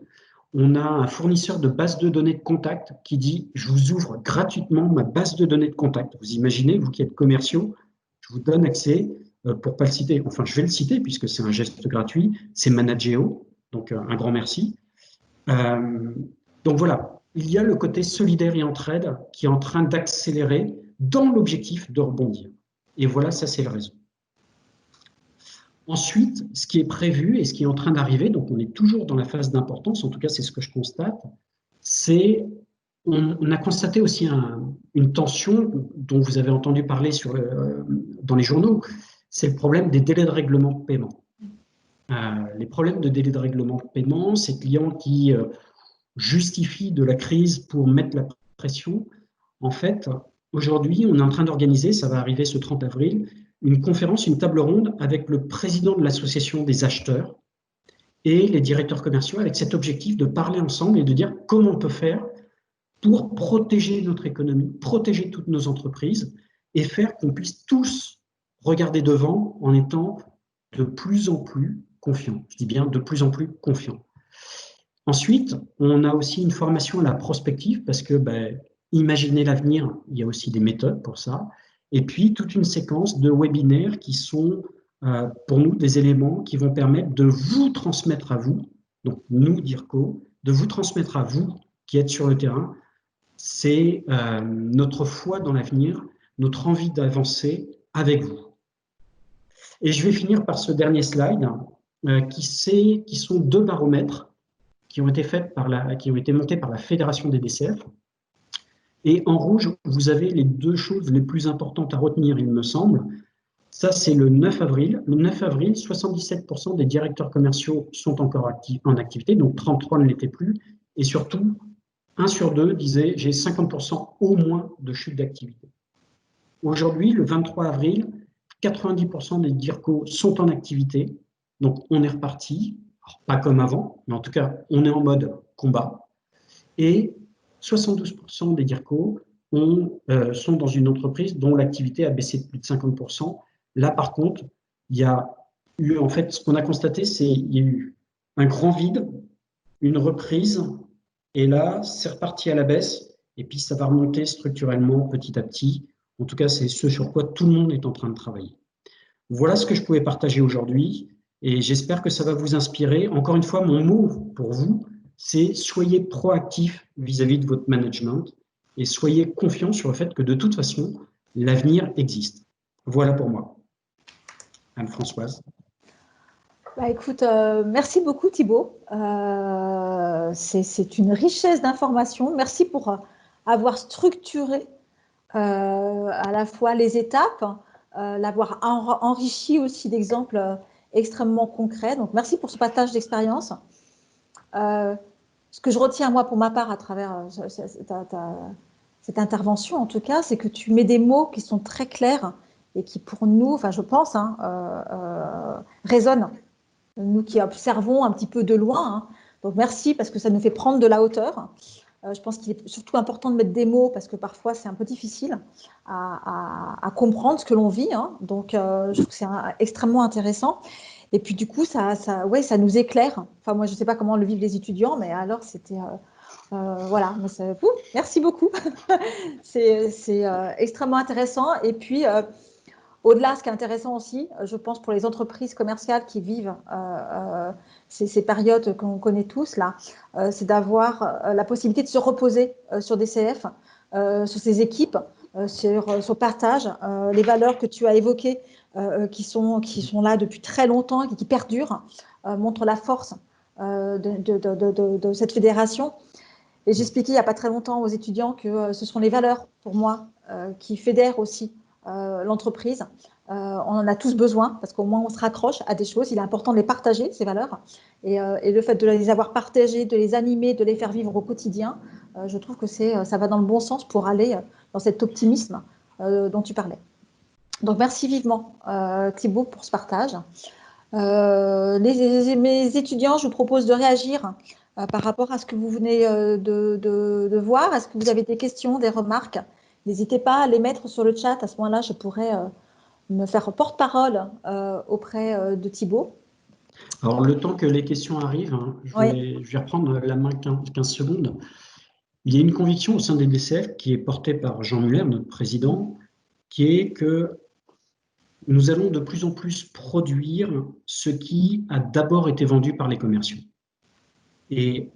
S2: On a un fournisseur de base de données de contact qui dit « Je vous ouvre gratuitement ma base de données de contact ». Vous imaginez, vous qui êtes commerciaux, je vous donne accès, pour ne pas le citer, enfin je vais le citer puisque c'est un geste gratuit, c'est Manageo, donc un grand merci. Donc voilà, il y a le côté solidaire et entraide qui est en train d'accélérer dans l'objectif de rebondir. Et voilà, ça c'est le réseau. Ensuite, ce qui est prévu et ce qui est en train d'arriver, donc on est toujours dans la phase d'importance, en tout cas c'est ce que je constate, c'est on a constaté aussi une tension dont vous avez entendu parler dans les journaux, c'est le problème des délais de règlement de paiement. Les problèmes de délais de règlement de paiement, ces clients qui justifient de la crise pour mettre la pression. En fait, aujourd'hui, on est en train d'organiser, ça va arriver ce 30 avril, une conférence, une table ronde avec le président de l'association des acheteurs et les directeurs commerciaux avec cet objectif de parler ensemble et de dire comment on peut faire pour protéger notre économie, protéger toutes nos entreprises et faire qu'on puisse tous regarder devant en étant de plus en plus confiants. Je dis bien de plus en plus confiants. Ensuite, on a aussi une formation à la prospective parce que imaginer l'avenir, il y a aussi des méthodes pour ça. Et puis, toute une séquence de webinaires qui sont, pour nous, des éléments qui vont permettre de vous transmettre à vous, donc nous, DIRCO, de vous transmettre à vous qui êtes sur le terrain, c'est notre foi dans l'avenir, notre envie d'avancer avec vous. Et je vais finir par ce dernier slide qui sont 2 baromètres qui ont été montés par la Fédération des DCF. Et en rouge, vous avez les 2 choses les plus importantes à retenir, il me semble. Ça, c'est le 9 avril. Le 9 avril, 77% des directeurs commerciaux sont encore en activité, donc 33 ne l'étaient plus. Et surtout, 1 sur 2 disait « j'ai 50% au moins de chute d'activité ». Aujourd'hui, le 23 avril, 90% des DIRCO sont en activité, donc on est reparti. Alors, pas comme avant, mais en tout cas, on est en mode combat. Et 72% des DIRCO sont dans une entreprise dont l'activité a baissé de plus de 50%. Là, par contre, il y a eu, en fait, ce qu'on a constaté, c'est qu'il y a eu un grand vide, une reprise, et là, c'est reparti à la baisse, et puis ça va remonter structurellement petit à petit. En tout cas, c'est ce sur quoi tout le monde est en train de travailler. Voilà ce que je pouvais partager aujourd'hui. Et j'espère que ça va vous inspirer. Encore une fois, mon mot pour vous, c'est soyez proactif vis-à-vis de votre management et soyez confiants sur le fait que de toute façon, l'avenir existe. Voilà pour moi. Anne-Françoise.
S1: Écoute, merci beaucoup Thibaut. C'est une richesse d'informations. Merci pour avoir structuré à la fois les étapes, l'avoir enrichi aussi d'exemples extrêmement concrets. Donc, merci pour ce partage d'expérience. Ce que je retiens, moi, pour ma part, à travers cette intervention, en tout cas, c'est que tu mets des mots qui sont très clairs et qui, pour nous, enfin, je pense, résonnent. Nous qui observons un petit peu de loin. Donc, merci, parce que ça nous fait prendre de la hauteur. Je pense qu'il est surtout important de mettre des mots parce que parfois c'est un peu difficile à comprendre ce que l'on vit. Donc, je trouve que c'est extrêmement intéressant. Et puis, du coup, ça nous éclaire. Enfin, moi, je ne sais pas comment le vivent les étudiants, mais alors, c'était… voilà. Merci beaucoup. C'est extrêmement intéressant. Et puis… au-delà, ce qui est intéressant aussi, je pense, pour les entreprises commerciales qui vivent ces périodes qu'on connaît tous, là, c'est d'avoir la possibilité de se reposer sur DCF, sur ses équipes, sur son partage, les valeurs que tu as évoquées, qui sont là depuis très longtemps et qui perdurent, montrent la force de cette fédération. Et j'expliquais il n'y a pas très longtemps aux étudiants que ce sont les valeurs, pour moi, qui fédèrent aussi l'entreprise, On en a tous besoin parce qu'au moins on se raccroche à des choses. Il est important de les partager, ces valeurs. Et le fait de les avoir partagées, de les animer, de les faire vivre au quotidien, je trouve que ça va dans le bon sens pour aller dans cet optimisme dont tu parlais. Donc merci vivement Thibaut pour ce partage. Mes étudiants, je vous propose de réagir par rapport à ce que vous venez de voir. Est-ce que vous avez des questions, des remarques? N'hésitez pas à les mettre sur le chat. À ce moment-là, je pourrais me faire porte-parole auprès de Thibaut.
S2: Alors, le temps que les questions arrivent, hein,
S1: Oui.
S2: je vais reprendre la main 15 secondes. Il y a une conviction au sein des DCF qui est portée par Jean Muller, notre président, qui est que nous allons de plus en plus produire ce qui a d'abord été vendu par les commerciaux. Et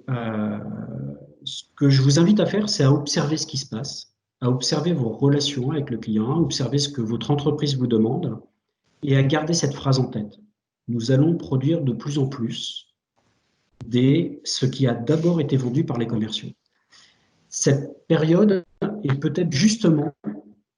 S2: ce que je vous invite à faire, c'est à observer ce qui se passe, à observer vos relations avec le client, à observer ce que votre entreprise vous demande et à garder cette phrase en tête. Nous allons produire de plus en plus ce qui a d'abord été vendu par les commerciaux. Cette période est peut-être justement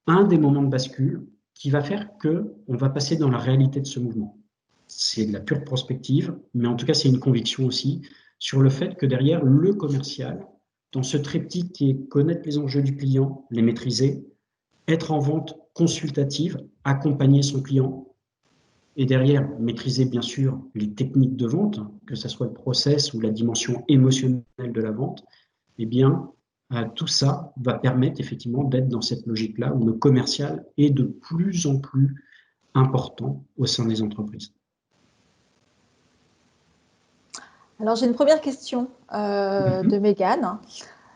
S2: un des moments de bascule qui va faire qu'on va passer dans la réalité de ce mouvement. C'est de la pure prospective, mais en tout cas, c'est une conviction aussi sur le fait que derrière le commercial, dans ce triptyque qui est connaître les enjeux du client, les maîtriser, être en vente consultative, accompagner son client, et derrière, maîtriser bien sûr les techniques de vente, que ce soit le process ou la dimension émotionnelle de la vente, eh bien, tout ça va permettre effectivement d'être dans cette logique-là où le commercial est de plus en plus important au sein des entreprises.
S1: Alors, j'ai une première question de Mégane.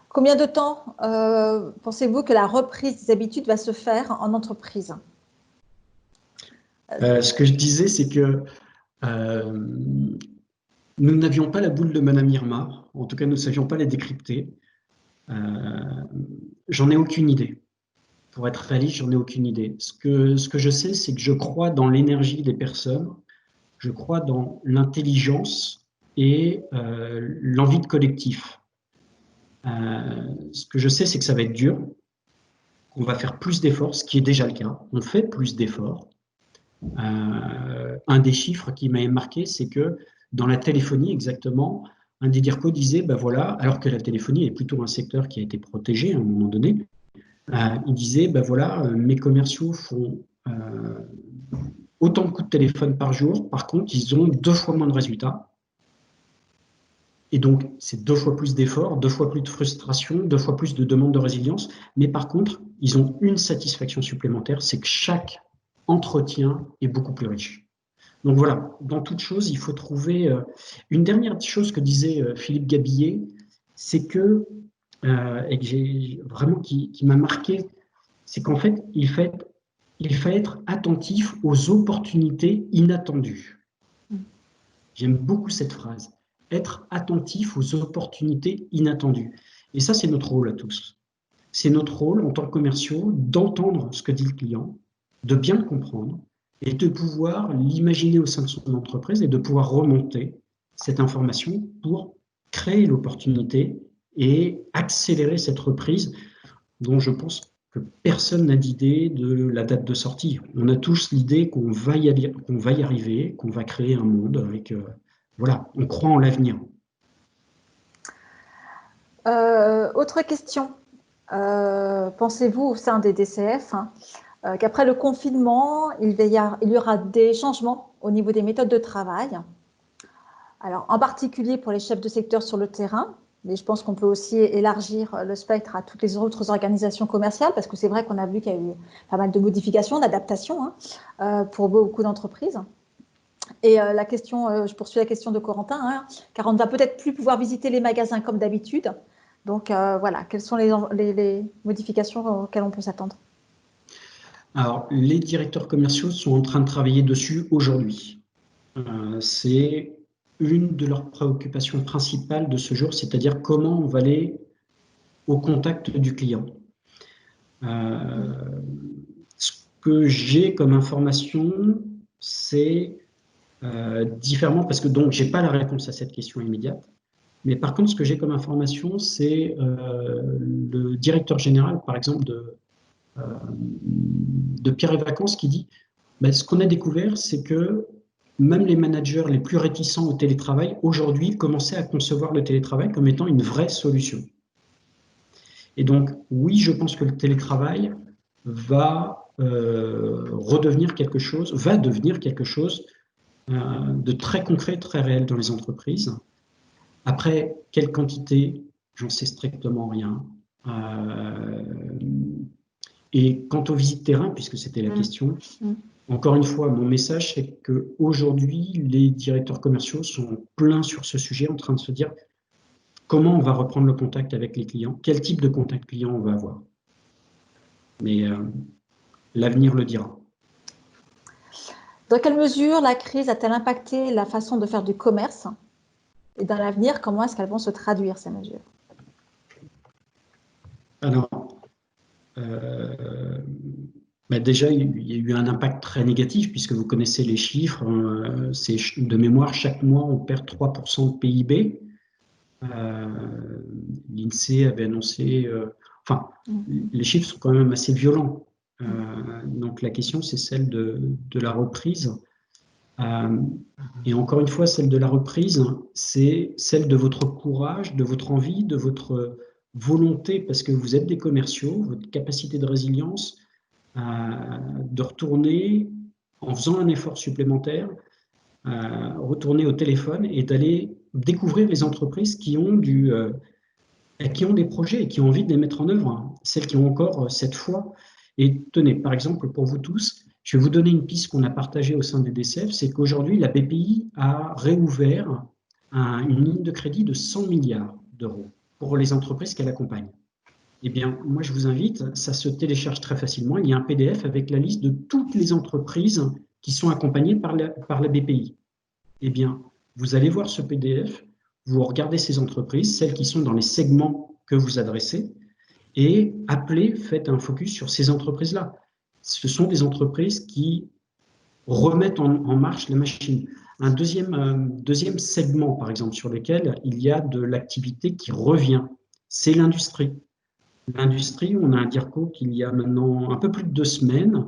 S1: Combien de temps pensez-vous que la reprise des habitudes va se faire en entreprise?
S2: Ce que je disais, c'est que nous n'avions pas la boule de Madame Irma. En tout cas, nous ne savions pas les décrypter. J'en ai aucune idée. Pour être réaliste, j'en ai aucune idée. Ce que je sais, c'est que je crois dans l'énergie des personnes, je crois dans l'intelligence et l'envie de collectif. Ce que je sais, c'est que ça va être dur, qu'on va faire plus d'efforts, ce qui est déjà le cas. On fait plus d'efforts. Un des chiffres qui m'a marqué, c'est que dans la téléphonie, exactement, un des DIRCO disait, ben voilà, alors que la téléphonie est plutôt un secteur qui a été protégé à un moment donné, il disait, ben voilà, mes commerciaux font autant de coups de téléphone par jour, par contre, ils ont 2 fois moins de résultats. Et donc, c'est 2 fois plus d'efforts, 2 fois plus de frustration, 2 fois plus de demandes de résilience. Mais par contre, ils ont une satisfaction supplémentaire, c'est que chaque entretien est beaucoup plus riche. Donc voilà, dans toute chose, il faut trouver… une dernière chose que disait Philippe Gabillet, c'est que, et que j'ai vraiment qui m'a marqué, c'est qu'en fait, il fallait être attentif aux opportunités inattendues. J'aime beaucoup cette phrase. Être attentif aux opportunités inattendues. Et ça, c'est notre rôle à tous. C'est notre rôle en tant que commerciaux d'entendre ce que dit le client, de bien le comprendre et de pouvoir l'imaginer au sein de son entreprise et de pouvoir remonter cette information pour créer l'opportunité et accélérer cette reprise dont je pense que personne n'a d'idée de la date de sortie. On a tous l'idée qu'on va y arriver, qu'on va créer un monde avec… voilà, on croit en l'avenir.
S1: Autre question. Pensez-vous au sein des DCF qu'après le confinement, il y aura des changements au niveau des méthodes de travail? Alors, en particulier pour les chefs de secteur sur le terrain, mais je pense qu'on peut aussi élargir le spectre à toutes les autres organisations commerciales, parce que c'est vrai qu'on a vu qu'il y a eu pas mal de modifications, d'adaptations pour beaucoup d'entreprises. Et la question, je poursuis la question de Corentin, car on ne va peut-être plus pouvoir visiter les magasins comme d'habitude. Donc voilà, quelles sont les modifications auxquelles on peut s'attendre?
S2: Alors, les directeurs commerciaux sont en train de travailler dessus aujourd'hui. C'est une de leurs préoccupations principales de ce jour, c'est-à-dire comment on va aller au contact du client. Ce que j'ai comme information, c'est différemment, parce que donc j'ai pas la réponse à cette question immédiate, mais par contre, ce que j'ai comme information, c'est le directeur général, par exemple, de Pierre et Vacances, qui dit Ben, ce qu'on a découvert, c'est que même les managers les plus réticents au télétravail, aujourd'hui, commençaient à concevoir le télétravail comme étant une vraie solution. Et donc, oui, je pense que le télétravail va devenir quelque chose de très concret, très réel dans les entreprises. Après, quelle quantité, j'en sais strictement rien. Et quant aux visites terrain, puisque c'était la question, encore une fois, mon message, c'est qu'aujourd'hui, les directeurs commerciaux sont pleins sur ce sujet, en train de se dire comment on va reprendre le contact avec les clients, quel type de contact client on va avoir. Mais l'avenir le dira.
S1: Dans quelle mesure la crise a-t-elle impacté la façon de faire du commerce? Et dans l'avenir, comment est-ce qu'elles vont se traduire, ces mesures?
S2: Alors, déjà, il y a eu un impact très négatif, puisque vous connaissez les chiffres. De mémoire, chaque mois, on perd 3% de PIB. L'INSEE avait annoncé... les chiffres sont quand même assez violents. Donc, la question, c'est celle de la reprise. Et encore une fois, celle de la reprise, c'est celle de votre courage, de votre envie, de votre volonté, parce que vous êtes des commerciaux, votre capacité de résilience, de retourner en faisant un effort supplémentaire, retourner au téléphone et d'aller découvrir les entreprises qui ont des projets et qui ont envie de les mettre en œuvre, celles qui ont encore cette foi. Et tenez, par exemple, pour vous tous, je vais vous donner une piste qu'on a partagée au sein des DCF, c'est qu'aujourd'hui, la BPI a réouvert une ligne de crédit de 100 milliards d'euros pour les entreprises qu'elle accompagne. Eh bien, moi, je vous invite, ça se télécharge très facilement. Il y a un PDF avec la liste de toutes les entreprises qui sont accompagnées par la BPI. Eh bien, vous allez voir ce PDF, vous regardez ces entreprises, celles qui sont dans les segments que vous adressez, et appelez, faites un focus sur ces entreprises-là. Ce sont des entreprises qui remettent en marche la machine. Un deuxième segment, par exemple, sur lequel il y a de l'activité qui revient, c'est l'industrie. L'industrie, on a un DIRCO qui, il y a maintenant un peu plus de 2 semaines,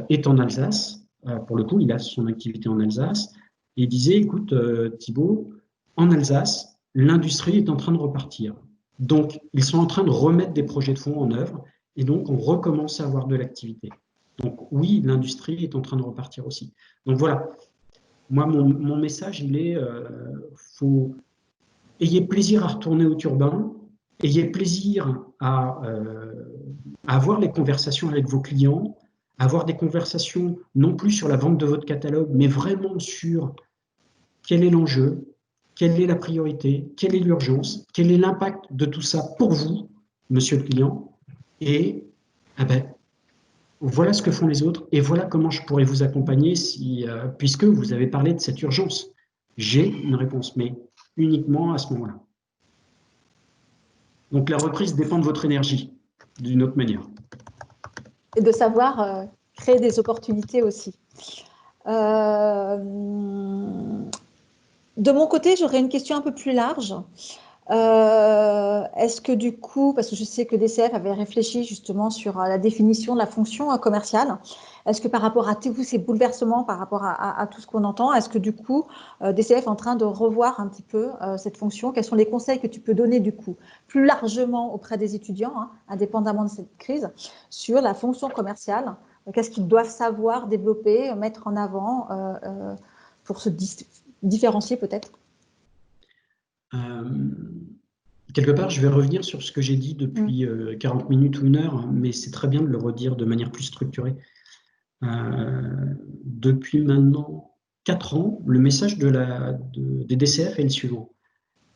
S2: est en Alsace. Pour le coup, il a son activité en Alsace. Et il disait, écoute, Thibaut, en Alsace, l'industrie est en train de repartir. Donc, ils sont en train de remettre des projets de fonds en œuvre. Et donc, on recommence à avoir de l'activité. Donc, oui, l'industrie est en train de repartir aussi. Donc, voilà. Moi, mon message, il est, ayez plaisir à retourner au turbin, ayez plaisir à avoir les conversations avec vos clients, avoir des conversations non plus sur la vente de votre catalogue, mais vraiment sur quel est l'enjeu, quelle est la priorité, quelle est l'urgence, quel est l'impact de tout ça pour vous, monsieur le client, et voilà ce que font les autres, et voilà comment je pourrais vous accompagner puisque vous avez parlé de cette urgence. J'ai une réponse, mais uniquement à ce moment-là. Donc la reprise dépend de votre énergie, d'une autre manière.
S1: Et de savoir créer des opportunités aussi. De mon côté, j'aurais une question un peu plus large. Est-ce que du coup, parce que je sais que DCF avait réfléchi justement sur la définition de la fonction commerciale, est-ce que par rapport à tous ces bouleversements, par rapport à tout ce qu'on entend, est-ce que du coup, DCF est en train de revoir un petit peu cette fonction? Quels sont les conseils que tu peux donner du coup, plus largement auprès des étudiants, indépendamment de cette crise, sur la fonction commerciale? Qu'est-ce qu'ils doivent savoir, développer, mettre en avant pour se différencier peut-être?
S2: Quelque part, je vais revenir sur ce que j'ai dit depuis 40 minutes ou 1 heure, mais c'est très bien de le redire de manière plus structurée. Depuis maintenant 4 ans, le message des DCF est le suivant.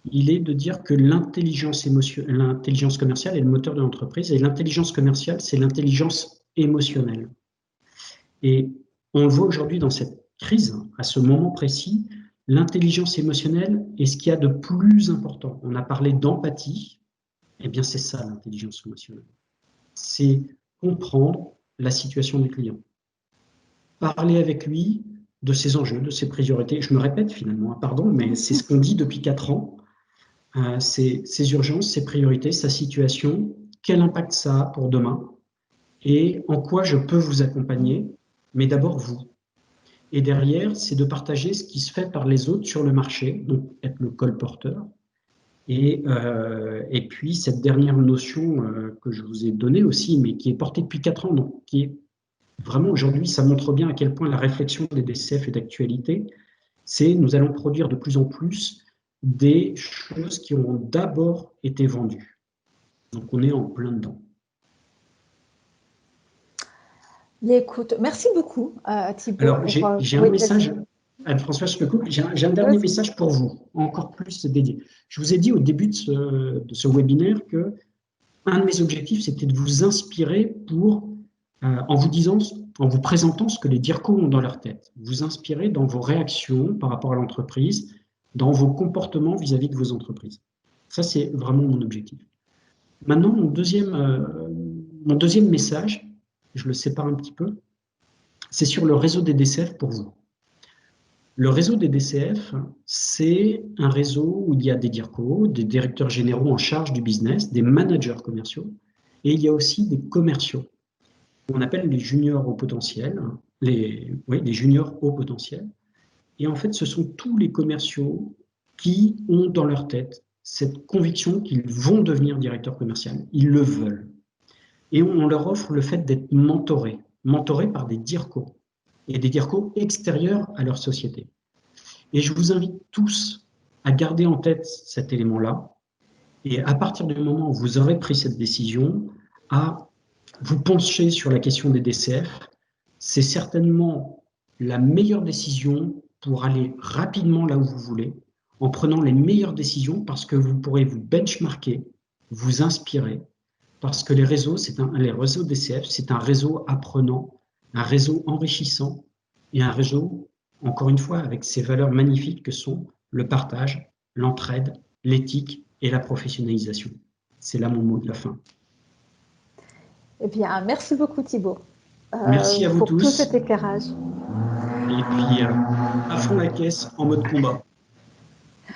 S2: Il est de dire que l'intelligence commerciale est le moteur de l'entreprise, et l'intelligence commerciale, c'est l'intelligence émotionnelle. Et on le voit aujourd'hui dans cette crise, à ce moment précis, l'intelligence émotionnelle est ce qu'il y a de plus important. On a parlé d'empathie, eh bien c'est ça l'intelligence émotionnelle. C'est comprendre la situation du client. Parler avec lui de ses enjeux, de ses priorités. Je me répète finalement, pardon, mais c'est ce qu'on dit depuis 4 ans. Ses urgences, ses priorités, sa situation, quel impact ça a pour demain et en quoi je peux vous accompagner mais d'abord vous. Et derrière, c'est de partager ce qui se fait par les autres sur le marché, donc être le colporteur. Et puis, cette dernière notion que je vous ai donnée aussi, mais qui est portée depuis 4 ans, donc qui est vraiment aujourd'hui, ça montre bien à quel point la réflexion des DCF est d'actualité, c'est nous allons produire de plus en plus des choses qui ont d'abord été vendues. Donc, on est en plein dedans.
S1: Écoute, merci beaucoup, Thibaut.
S2: Alors, j'ai un message, Anne-Françoise, je te coupe, j'ai un dernier message pour vous, encore plus dédié. Je vous ai dit au début de ce webinaire que un de mes objectifs, c'était de vous inspirer en vous présentant ce que les DIRCO ont dans leur tête, vous inspirer dans vos réactions par rapport à l'entreprise, dans vos comportements vis-à-vis de vos entreprises. Ça, c'est vraiment mon objectif. Maintenant, mon deuxième message, je le sépare un petit peu, c'est sur le réseau des DCF pour vous. Le réseau des DCF, c'est un réseau où il y a des DIRCO, des directeurs généraux en charge du business, des managers commerciaux, et il y a aussi des commerciaux. On appelle les juniors au potentiel, les juniors au potentiel. Et en fait, ce sont tous les commerciaux qui ont dans leur tête cette conviction qu'ils vont devenir directeurs commerciaux. Ils le veulent. Et on leur offre le fait d'être mentorés par des DIRCO, et des DIRCO extérieurs à leur société. Et je vous invite tous à garder en tête cet élément-là, et à partir du moment où vous aurez pris cette décision, à vous pencher sur la question des DCF. C'est certainement la meilleure décision pour aller rapidement là où vous voulez, en prenant les meilleures décisions, parce que vous pourrez vous benchmarker, vous inspirer, parce que les réseaux DCF, c'est un réseau apprenant, un réseau enrichissant, et un réseau, encore une fois, avec ces valeurs magnifiques que sont le partage, l'entraide, l'éthique et la professionnalisation. C'est là mon mot de la fin.
S1: Eh bien, merci beaucoup Thibaut.
S2: Merci à vous
S1: pour
S2: tous.
S1: tout cet éclairage.
S2: Et puis, à fond la caisse en mode combat.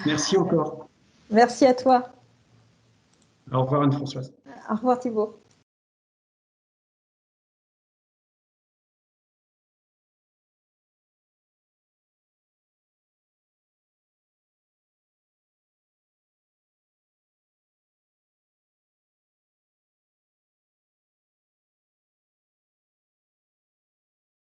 S2: Merci encore.
S1: Merci à toi.
S2: Au revoir Anne-Françoise.
S1: Au revoir Thibaut.